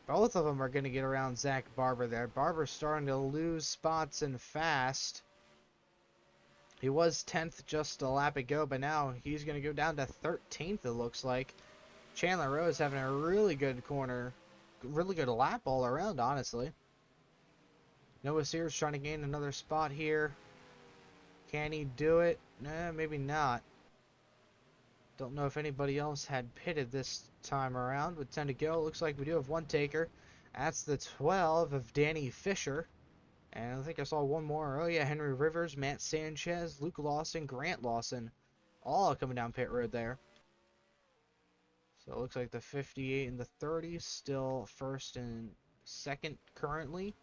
Both of them are going to get around Zach Barber there. Barber's starting to lose spots and fast. He was 10th just a lap ago, but now he's going to go down to 13th, it looks like. Chandler Rose having a really good corner. Really good lap all around, honestly. Noah Sears trying to gain another spot here. Can he do it? Nah, maybe not. Don't know if anybody else had pitted this time around. With 10 to go, looks like we do have one taker. That's the 12 of Danny Fisher. And I think I saw one more. Oh yeah, Henry Rivers, Matt Sanchez, Luke Lawson, Grant Lawson. All coming down pit road there. So it looks like the 58 and the 30 still first and second currently.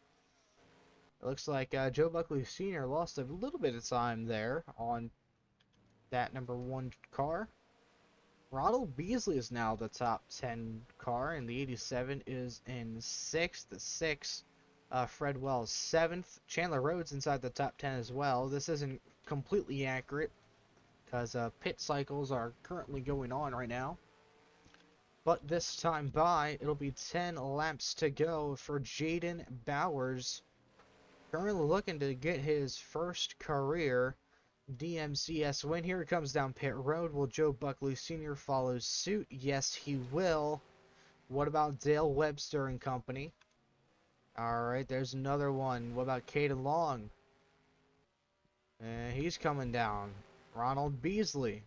It looks like Joe Buckley Sr. lost a little bit of time there on that number 1 car. Ronald Beasley is now the top 10 car, and the 87 is in 6th. The 6, Fred Wells 7th. Chandler Rhodes inside the top 10 as well. This isn't completely accurate because pit cycles are currently going on right now. But this time by, it'll be 10 laps to go for Jaden Bowers. Currently looking to get his first career DMCS win. Here he comes down pit road. Will Joe Buckley Sr. follow suit? Yes, he will. What about Dale Webster and company? Alright, there's another one. What about Caden Long? He's coming down. Ronald Beasley.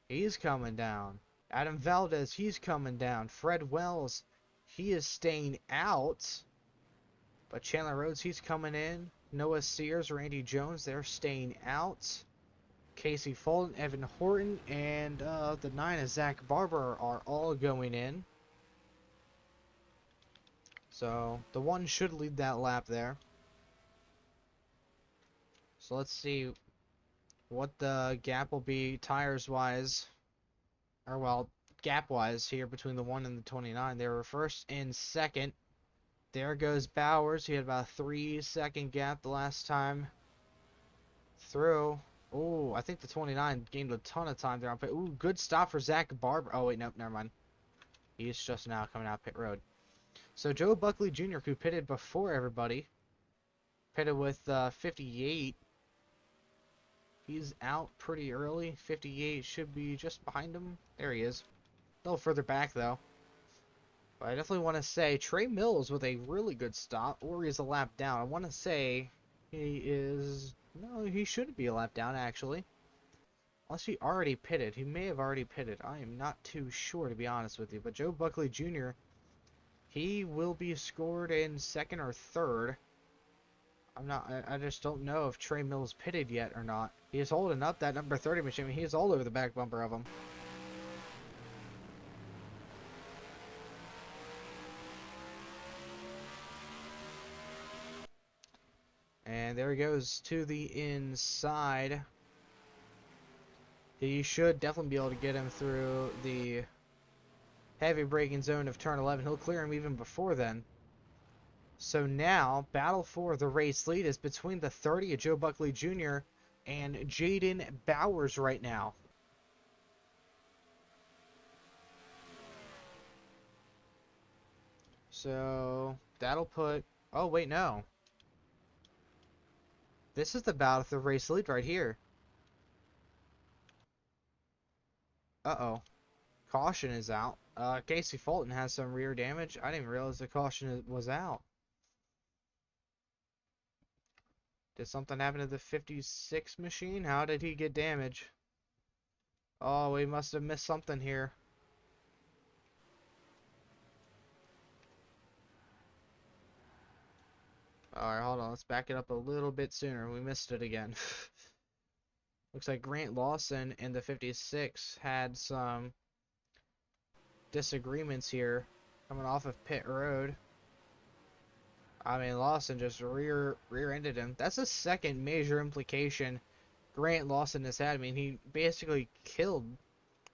He's coming down. Adam Valdez, he's coming down. Fred Wells, he is staying out. But Chandler Rhodes, he's coming in. Noah Sears, Randy Jones, they're staying out. Casey Fulton, Evan Horton, and the 9 of Zach Barber are all going in. So the 1 should lead that lap there. So let's see what the gap will be tires-wise. Or, well, gap-wise here between the 1 and the 29. They were first and second. There goes Bowers. He had about a 3-second gap the last time through. Oh, I think the 29 gained a ton of time there on pit. Ooh, good stop for Zach Barber. Oh, wait, nope, never mind. He's just now coming out pit road. So Joe Buckley Jr., who pitted before everybody, pitted with 58. He's out pretty early. 58 should be just behind him. There he is. A little further back, though. But I definitely want to say Trey Mills with a really good stop, or he's a lap down. I want to say he is... No, he shouldn't be a lap down, actually. Unless he already pitted. He may have already pitted. I am not too sure, to be honest with you. But Joe Buckley Jr., he will be scored in second or third. I just don't know if Trey Mills pitted yet or not. He is holding up that number 30 machine. I mean, he is all over the back bumper of him. And there he goes to the inside. He should definitely be able to get him through the heavy braking zone of turn 11. He'll clear him even before then. So now, battle for the race lead is between the 30 of Joe Buckley Jr. and Jaden Bowers right now. So that'll put... Oh, wait, no. This is the battle for the race lead right here. Uh-oh. Caution is out. Casey Fulton has some rear damage. I didn't even realize the caution was out. Did something happen to the 56 machine? How did he get damage? Oh, we must have missed something here. Alright, hold on. Let's back it up a little bit sooner. We missed it again. Looks like Grant Lawson in the 56 had some disagreements here coming off of pit road. I mean, Lawson just rear-ended him. That's a second major implication Grant Lawson has had. I mean, he basically killed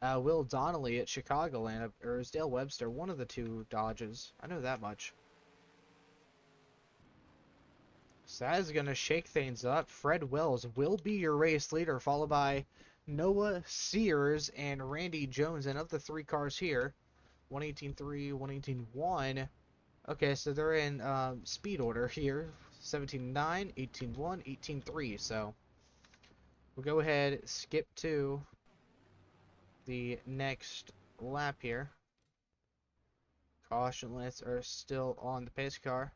Will Donnelly at Chicagoland, or it was Dale Webster, one of the two Dodges. I know that much. So that is going to shake things up. Fred Wells will be your race leader, followed by Noah Sears and Randy Jones. And of the three cars here, 118.3, 118.1. Okay, so they're in speed order here. 17.9, 18.1, 18.3. So we'll go ahead, skip to the next lap here. Caution lights are still on the pace car.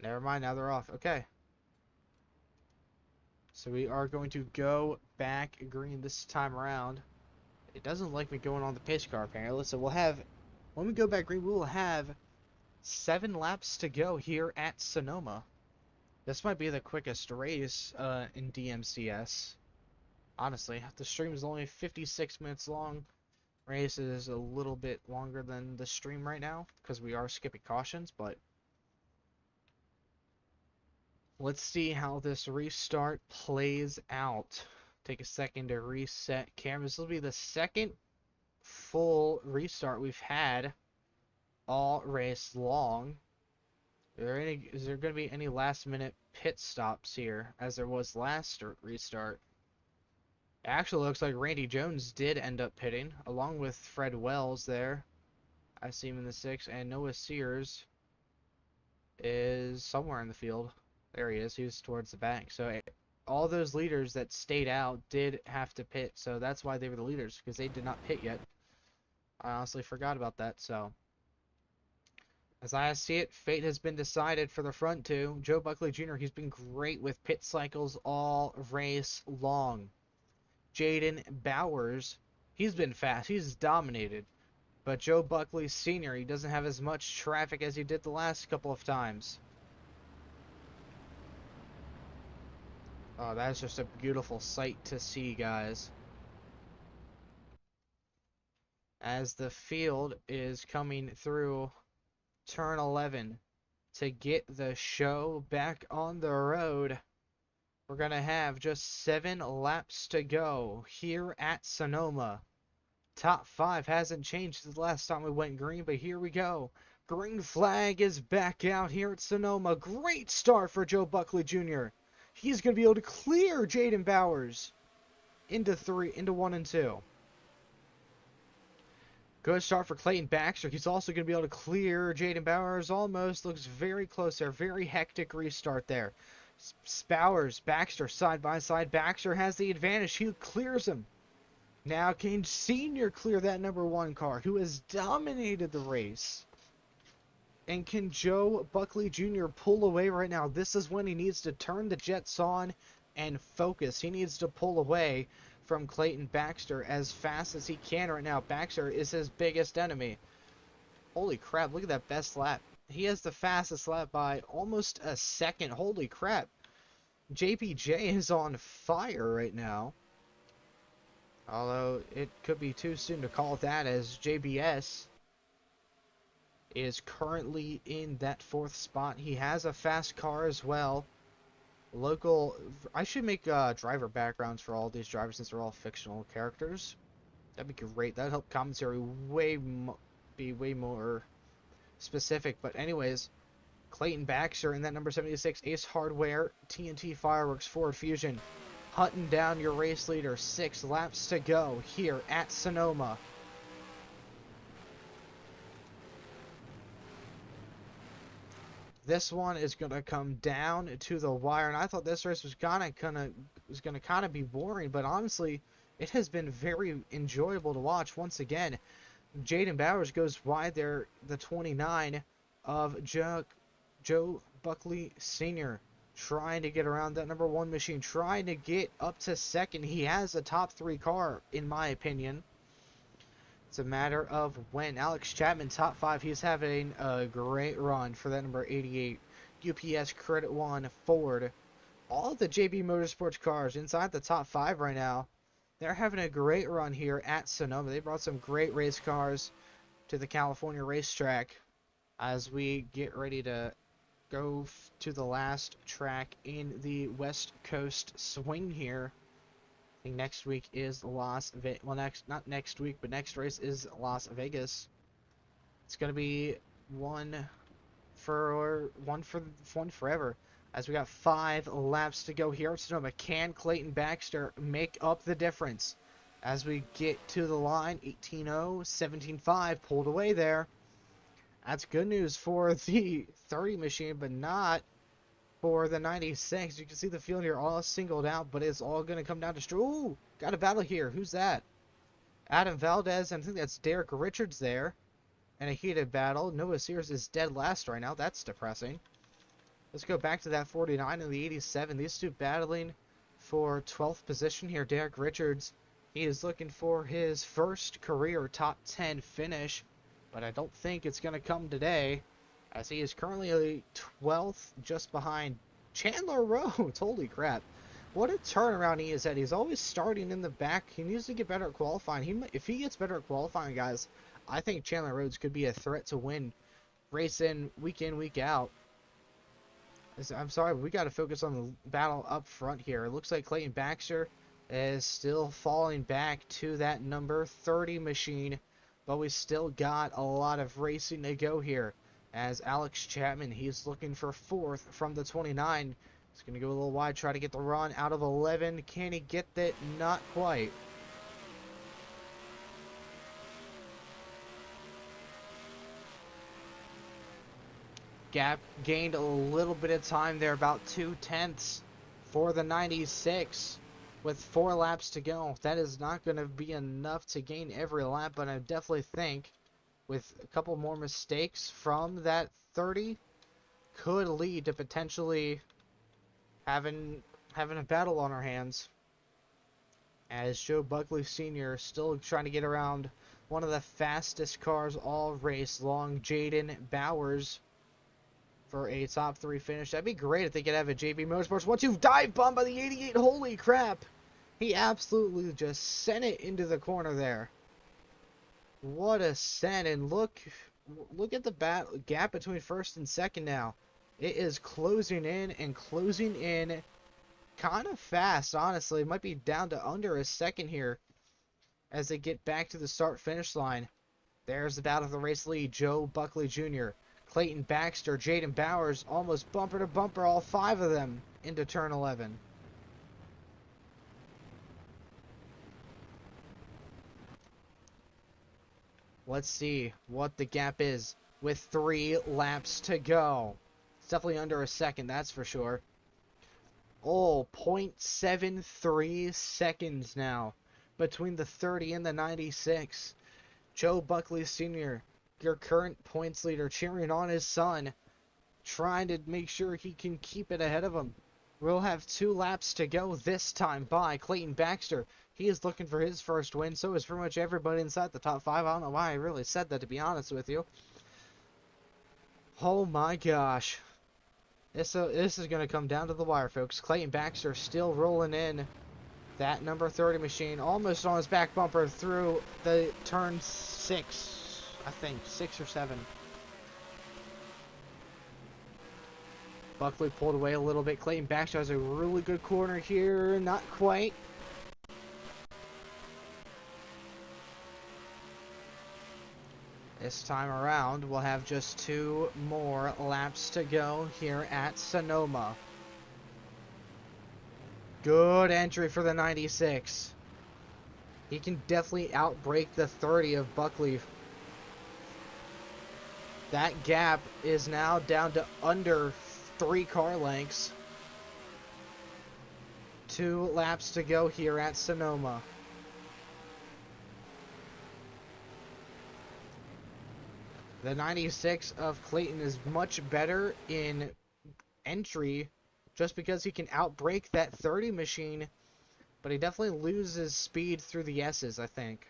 Never mind, now they're off. Okay. So we are going to go back green this time around. It doesn't like me going on the pace car apparently. Listen, when we go back green, we will have 7 laps to go here at Sonoma. This might be the quickest race in DMCS. Honestly, the stream is only 56 minutes long. Race is a little bit longer than the stream right now because we are skipping cautions, but let's see how this restart plays out. Take a second to reset cameras. This will be the second full restart we've had all race long. Is there going to be any last minute pit stops here as there was last restart? It actually looks like Randy Jones did end up pitting along with Fred Wells there. I see him in the 6, and Noah Sears is somewhere in the field. There he is. He was towards the back. So all those leaders that stayed out did have to pit. So that's why they were the leaders, because they did not pit yet. I honestly forgot about that. So as I see it, fate has been decided for the front two. Joe Buckley Jr., he's been great with pit cycles all race long. Jaden Bowers, he's been fast. He's dominated. But Joe Buckley Sr., he doesn't have as much traffic as he did the last couple of times. Oh, that's just a beautiful sight to see, guys. As the field is coming through turn 11 to get the show back on the road. We're going to have just 7 laps to go here at Sonoma. Top 5 hasn't changed since the last time we went green, but here we go. Green flag is back out here at Sonoma. Great start for Joe Buckley Jr. He's going to be able to clear Jaden Bowers into 1 and 2. Good start for Clayton Baxter. He's also going to be able to clear Jaden Bowers almost. Looks very close there. Very hectic restart there. Bowers, Baxter, side by side. Baxter has the advantage. He clears him. Now can Senior clear that number 1 car who has dominated the race? And can Joe Buckley Jr. pull away right now? This is when he needs to turn the jets on and focus. He needs to pull away from Clayton Baxter as fast as he can right now. Baxter is his biggest enemy. Holy crap, look at that best lap. He has the fastest lap by almost a second. Holy crap. JPJ is on fire right now. Although it could be too soon to call that, as JBS is currently in that 4th spot. He has a fast car as well. I should make driver backgrounds for all these drivers since they're all fictional characters. That'd be great. That'd help commentary be way more specific. But anyways, Clayton Baxter in that number 76, Ace Hardware, TNT Fireworks, Ford Fusion, hunting down your race leader. 6 laps to go here at Sonoma. This one is going to come down to the wire, and I thought this race was gonna kind of be boring, but honestly, it has been very enjoyable to watch. Once again, Jaden Bowers goes wide there, the 29 of Joe Buckley Sr., trying to get around that number 1 machine, trying to get up to second. He has a top 3 car, in my opinion. It's a matter of when. Alex Chapman, top 5. He's having a great run for that number 88. UPS Credit One Ford. all of the JB Motorsports cars inside the top 5 right now. They're having a great run here at Sonoma. They brought some great race cars to the California racetrack as we get ready to go to the last track in the West Coast swing here. I think next week is Las Vegas. Well, not next week, but next race is Las Vegas. It's gonna be one one forever. As we got 5 laps to go here at Sonoma. Can Clayton Baxter make up the difference? As we get to the line, 18.0, 17.5 pulled away there. That's good news for the 30 machine, but not for the 96. You can see the field here all singled out, but it's all going to come down to... Ooh, got a battle here. Who's that? Adam Valdez, and I think that's Derek Richards there. And a heated battle. Noah Sears is dead last right now. That's depressing. Let's go back to that 49 and the 87. These two battling for 12th position here. Derek Richards, he is looking for his first career top 10 finish, but I don't think it's going to come today, as he is currently 12th, just behind Chandler Rhodes. Holy crap. What a turnaround he is at. He's always starting in the back. He needs to get better at qualifying. If he gets better at qualifying, guys, I think Chandler Rhodes could be a threat to win race in, week out. I'm sorry, but we got to focus on the battle up front here. It looks like Clayton Baxter is still falling back to that number 30 machine, but we still got a lot of racing to go here. As Alex Chapman, he's looking for 4th from the 29. He's going to go a little wide, try to get the run out of 11. Can he get that? Not quite. Gap gained a little bit of time there, about 2/10 for the 96 with 4 laps to go. That is not going to be enough to gain every lap, but I definitely think with a couple more mistakes from that 30 could lead to potentially having a battle on our hands. As Joe Buckley Sr. still trying to get around one of the fastest cars all race long, Jaden Bowers, for a top 3 finish. That'd be great if they could have a JB Motorsports 1-2 dive bomb by the 88. Holy crap. He absolutely just sent it into the corner there. What a send. And look at the gap between first and second now. It is closing in kind of fast, honestly. It might be down to under a second here as they get back to the start-finish line. There's the battle of the race lead. Joe Buckley Jr., Clayton Baxter, Jaden Bowers, almost bumper to bumper, all 5 of them into turn 11. Let's see what the gap is with 3 laps to go. It's definitely under a second, that's for sure. Oh, 0.73 seconds now between the 30 and the 96. Joe Buckley Sr., your current points leader, cheering on his son, trying to make sure he can keep it ahead of him. We'll have 2 laps to go this time by Clayton Baxter. He is looking for his first win. So is pretty much everybody inside the top 5. I don't know why I really said that, to be honest with you. Oh my gosh. This is going to come down to the wire, folks. Clayton Baxter still rolling in. That number 30 machine almost on his back bumper through the turn 6. I think 6 or 7. Buckley pulled away a little bit. Clayton Baxter has a really good corner here. Not quite. This time around, we'll have just 2 more laps to go here at Sonoma. Good entry for the 96. He can definitely outbreak the 30 of Buckley. That gap is now down to under 3 car lengths. 2 laps to go here at Sonoma. The 96 of Clayton is much better in entry just because he can outbreak that 30 machine, but he definitely loses speed through the S's, I think.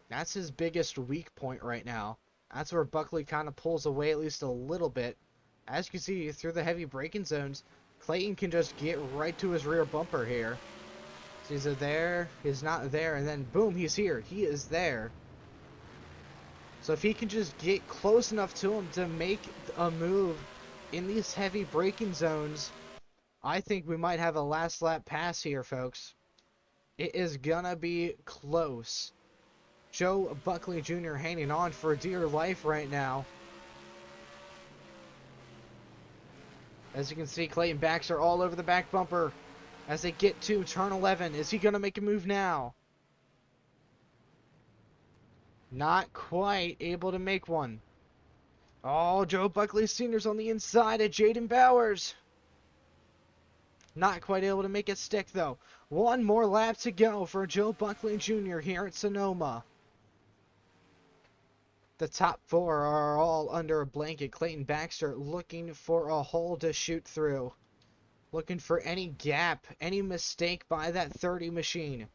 That's his biggest weak point right now. That's where Buckley kind of pulls away at least a little bit. As you can see, through the heavy braking zones, Clayton can just get right to his rear bumper here. So he's there, he's not there, and then boom, he's here. He is there. So if he can just get close enough to him to make a move in these heavy braking zones, I think we might have a last lap pass here, folks. It is gonna be close. Joe Buckley Jr. hanging on for dear life right now. As you can see, Clayton Baxter all over the back bumper as they get to turn 11. Is he gonna make a move now? Not quite able to make one. Oh, Joe Buckley Sr.'s on the inside of Jaden Bowers. Not quite able to make it stick, though. One more lap to go for Joe Buckley Jr. here at Sonoma. The top four are all under a blanket. Clayton Baxter looking for a hole to shoot through. Looking for any gap, any mistake by that 30 machine.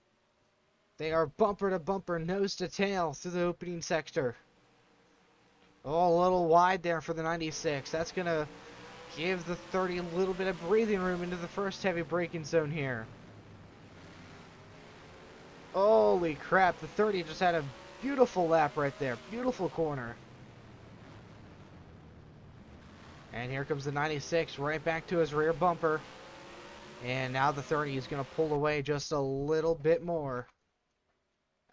They are bumper to bumper, nose to tail through the opening sector. Oh, a little wide there for the 96. That's going to give the 30 a little bit of breathing room into the first heavy braking zone here. Holy crap, the 30 just had a beautiful lap right there. Beautiful corner. And here comes the 96 right back to his rear bumper. And now the 30 is going to pull away just a little bit more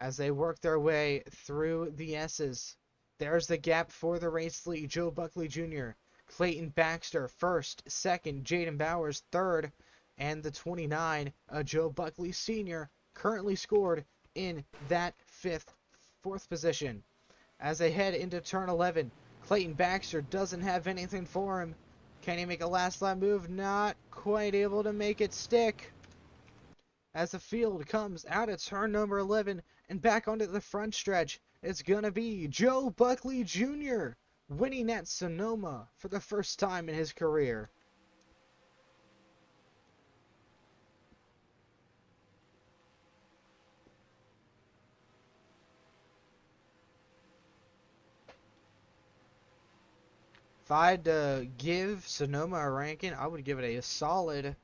as they work their way through the S's. There's the gap for the race lead. Joe Buckley Jr., Clayton Baxter first, second, Jaden Bowers third, and the 29, Joe Buckley Sr., currently scored in that fourth position. As they head into turn 11, Clayton Baxter doesn't have anything for him. Can he make a last lap move? Not quite able to make it stick. As the field comes out of turn number 11 and back onto the front stretch, it's gonna be Joe Buckley Jr. winning at Sonoma for the first time in his career. If I had to give Sonoma a ranking, I would give it a solid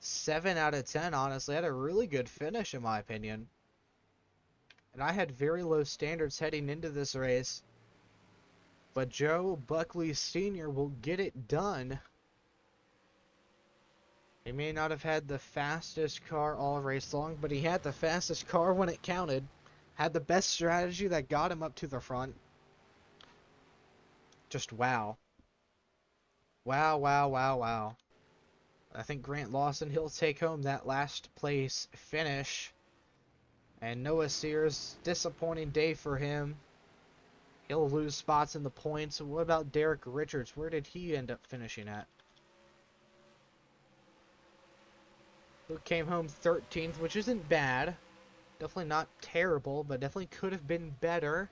7 out of 10, honestly. I had a really good finish, in my opinion. And I had very low standards heading into this race. But Joe Buckley Sr. will get it done. He may not have had the fastest car all race long, but he had the fastest car when it counted. Had the best strategy that got him up to the front. Just wow. Wow, wow, wow, wow. I think Grant Lawson, he'll take home that last place finish. And Noah Sears, disappointing day for him. He'll lose spots in the points. What about Derek Richards? Where did he end up finishing at? Who came home 13th, which isn't bad. Definitely not terrible, but definitely could have been better.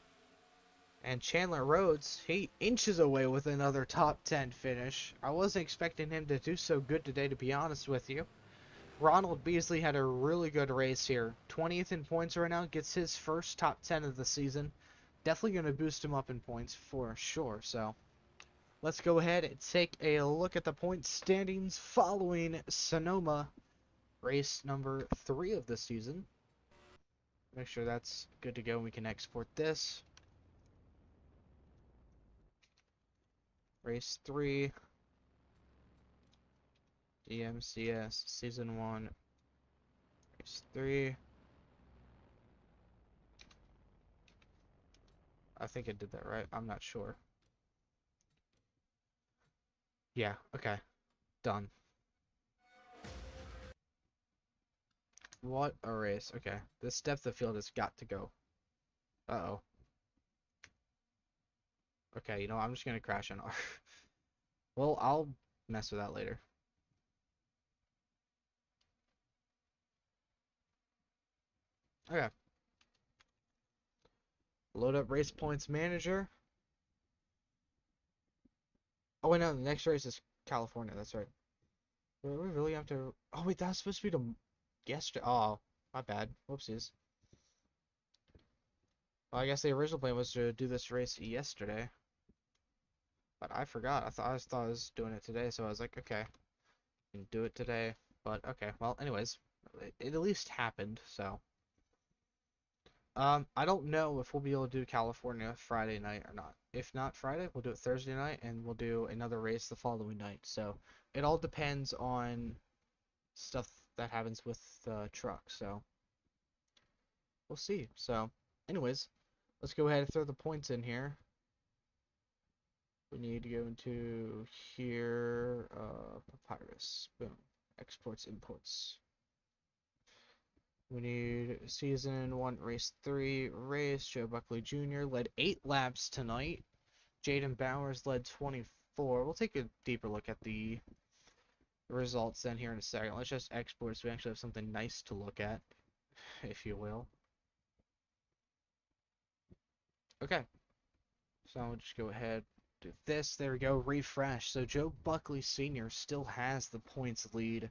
And Chandler Rhodes, he inches away with another top 10 finish. I wasn't expecting him to do so good today, to be honest with you. Ronald Beasley had a really good race here. 20th in points right now, gets his first top 10 of the season. Definitely going to boost him up in points for sure. So let's go ahead and take a look at the point standings following Sonoma, race number 3 of the season. Make sure that's good to go and we can export this. Race 3, DMCS, Season 1, Race 3. I think I did that right. I'm not sure. Yeah, okay. Done. What a race. Okay, this depth of field has got to go. Uh-oh. Okay, you know, I'm just gonna crash on R. Well, I'll mess with that later. Okay. Load up race points manager. Oh wait, no, the next race is California, that's right. Do we really have to... Oh wait, that was supposed to be the... yesterday. Oh, my bad. Whoopsies. Well, I guess the original plan was to do this race yesterday. But I forgot. I thought I was doing it today, so I was like, okay. Didn't do it today, but okay. Well, anyways, it at least happened, so. I don't know if we'll be able to do California Friday night or not. If not Friday, we'll do it Thursday night, and we'll do another race the following night. So it all depends on stuff that happens with the truck. So we'll see. So, anyways, let's go ahead and throw the points in here. We need to go into here, Papyrus, boom, exports, imports. We need season 1, race 3, race. Joe Buckley Jr. led 8 laps tonight. Jaden Bowers led 24. We'll take a deeper look at the results then here in a second. Let's just export so we actually have something nice to look at, if you will. Okay, so I'll just go ahead, do this. There we go, refresh. So Joe Buckley Sr. still has the points lead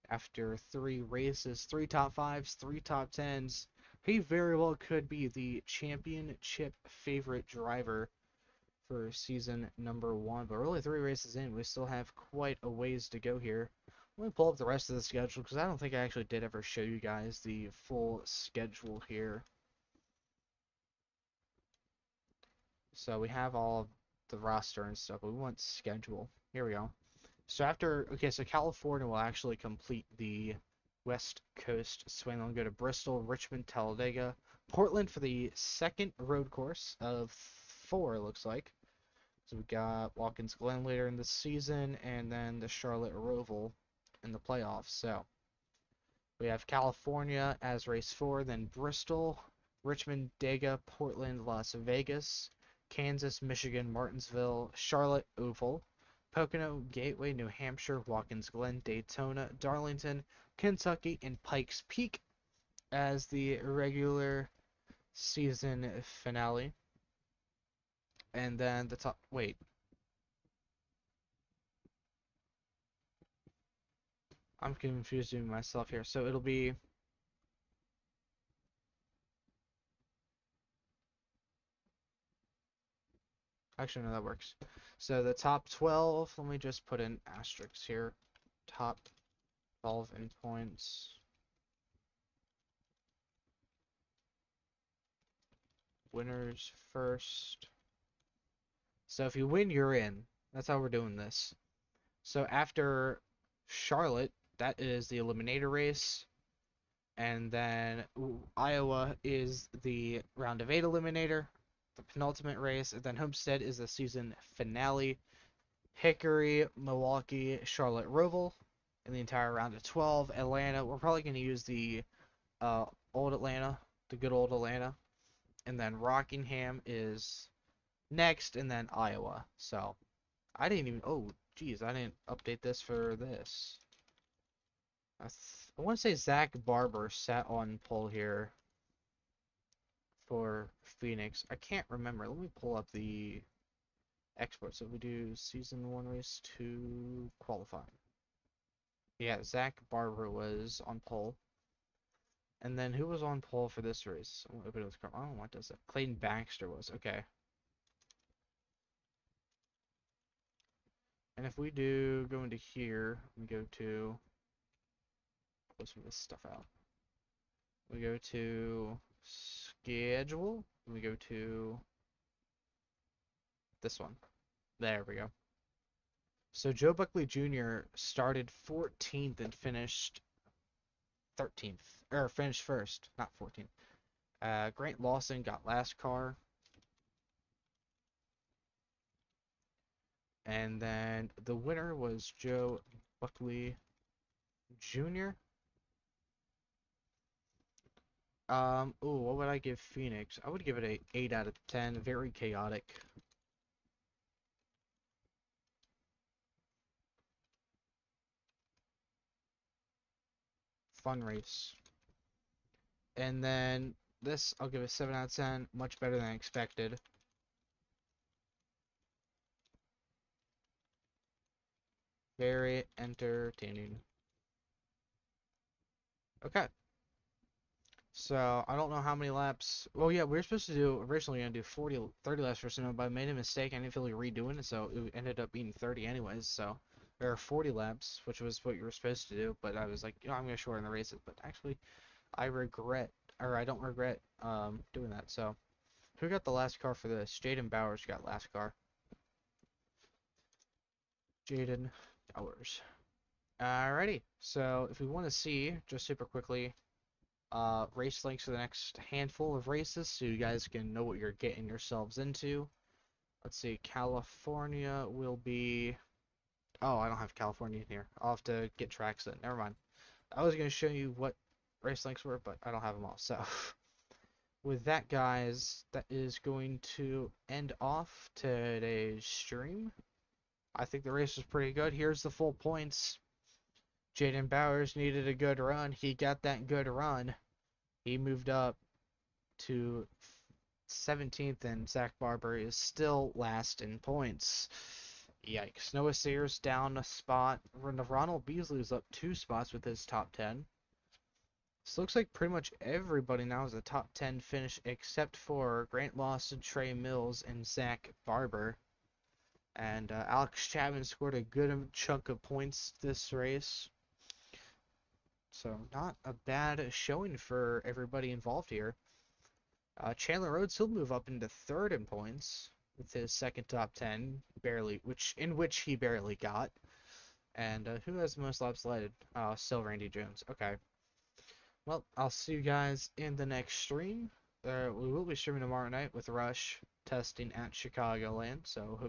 after 3 races, 3 top 5s, 3 top 10s. He very well could be the championship favorite driver for season number 1, but we're only 3 races in. We still have quite a ways to go here. Let me pull up the rest of the schedule because I don't think I actually did ever show you guys the full schedule here. So we have all of the roster and stuff, but we want schedule. Here we go. So so California will actually complete the West Coast swing. They'll go to Bristol, Richmond, Talladega, Portland for the second road course of 4, it looks like. So we got Watkins Glen later in the season, and then the Charlotte Roval in the playoffs. So we have California as race 4, then Bristol, Richmond, Dega, Portland, Las Vegas, Kansas, Michigan, Martinsville, Charlotte Oval, Pocono, Gateway, New Hampshire, Watkins Glen, Daytona, Darlington, Kentucky, and Pikes Peak as the regular season finale. And then the top, wait. I'm confusing myself here. So it'll be actually no, that works. So the top 12, let me just put in asterisks here. Top 12 in points. Winners first. So if you win, you're in. That's how we're doing this. So after Charlotte, that is the eliminator race. And then Iowa is the round of 8 eliminator, the penultimate race. And then Homestead is the season finale. Hickory, Milwaukee, Charlotte Roval in the entire round of 12. Atlanta, we're probably going to use the old Atlanta, the good old Atlanta. And then Rockingham is next, and then Iowa. So I didn't even, oh, geez, I didn't update this for this. I want to say Zach Barber sat on pole here for Phoenix. I can't remember. Let me pull up the export. So we do season 1, race 2, qualifying. Yeah, Zach Barber was on pole. And then who was on pole for this race? Oh, what does it? Clayton Baxter was. Okay. And if we do go into here, we go to, pull some of this stuff out. We go to schedule. We go to this one. There we go. So Joe Buckley Jr. started 14th and finished 13th, or finished first, not 14th. Grant Lawson got last car. And then the winner was Joe Buckley Jr. What would I give Phoenix? I would give it a 8 out of 10. Very chaotic. Fun race. And then this, I'll give it 7 out of 10. Much better than expected. Very entertaining. Okay. So, I don't know how many laps. Well, yeah, we were supposed to do, originally going to do 30 laps for Sonoma, but I made a mistake. I didn't feel like redoing it, so it ended up being 30 anyways. So, or 40 laps, which was what you were supposed to do. But I was like, I'm gonna shorten the races. But actually, I regret, or I don't regret, doing that. So, who got the last car for this? Jaden Bowers got last car. Jaden Bowers. Alrighty. So, if we want to see, just super quickly, race links for the next handful of races, so you guys can know what you're getting yourselves into. Let's see. California will be. Oh, I don't have California in here. I'll have to get tracks in. Never mind. I was going to show you what race links were, but I don't have them all. So, with that, guys, that is going to end off today's stream. I think the race was pretty good. Here's the full points. Jaden Bowers needed a good run. He got that good run. He moved up to 17th, and Zach Barber is still last in points. Yikes. Noah Sayers down a spot. Ronald Beasley's up 2 spots with his top 10. This looks like pretty much everybody now has a top 10 finish except for Grant Lawson, Trey Mills, and Zach Barber. And Alex Chapman scored a good chunk of points this race. So not a bad showing for everybody involved here. Chandler Rhodes, he'll move up into 3rd in points with his second top 10, which he barely got. And who has the most laps led? Still Randy Jones. Okay. Well, I'll see you guys in the next stream. We will be streaming tomorrow night with Rush testing at Chicagoland, so hope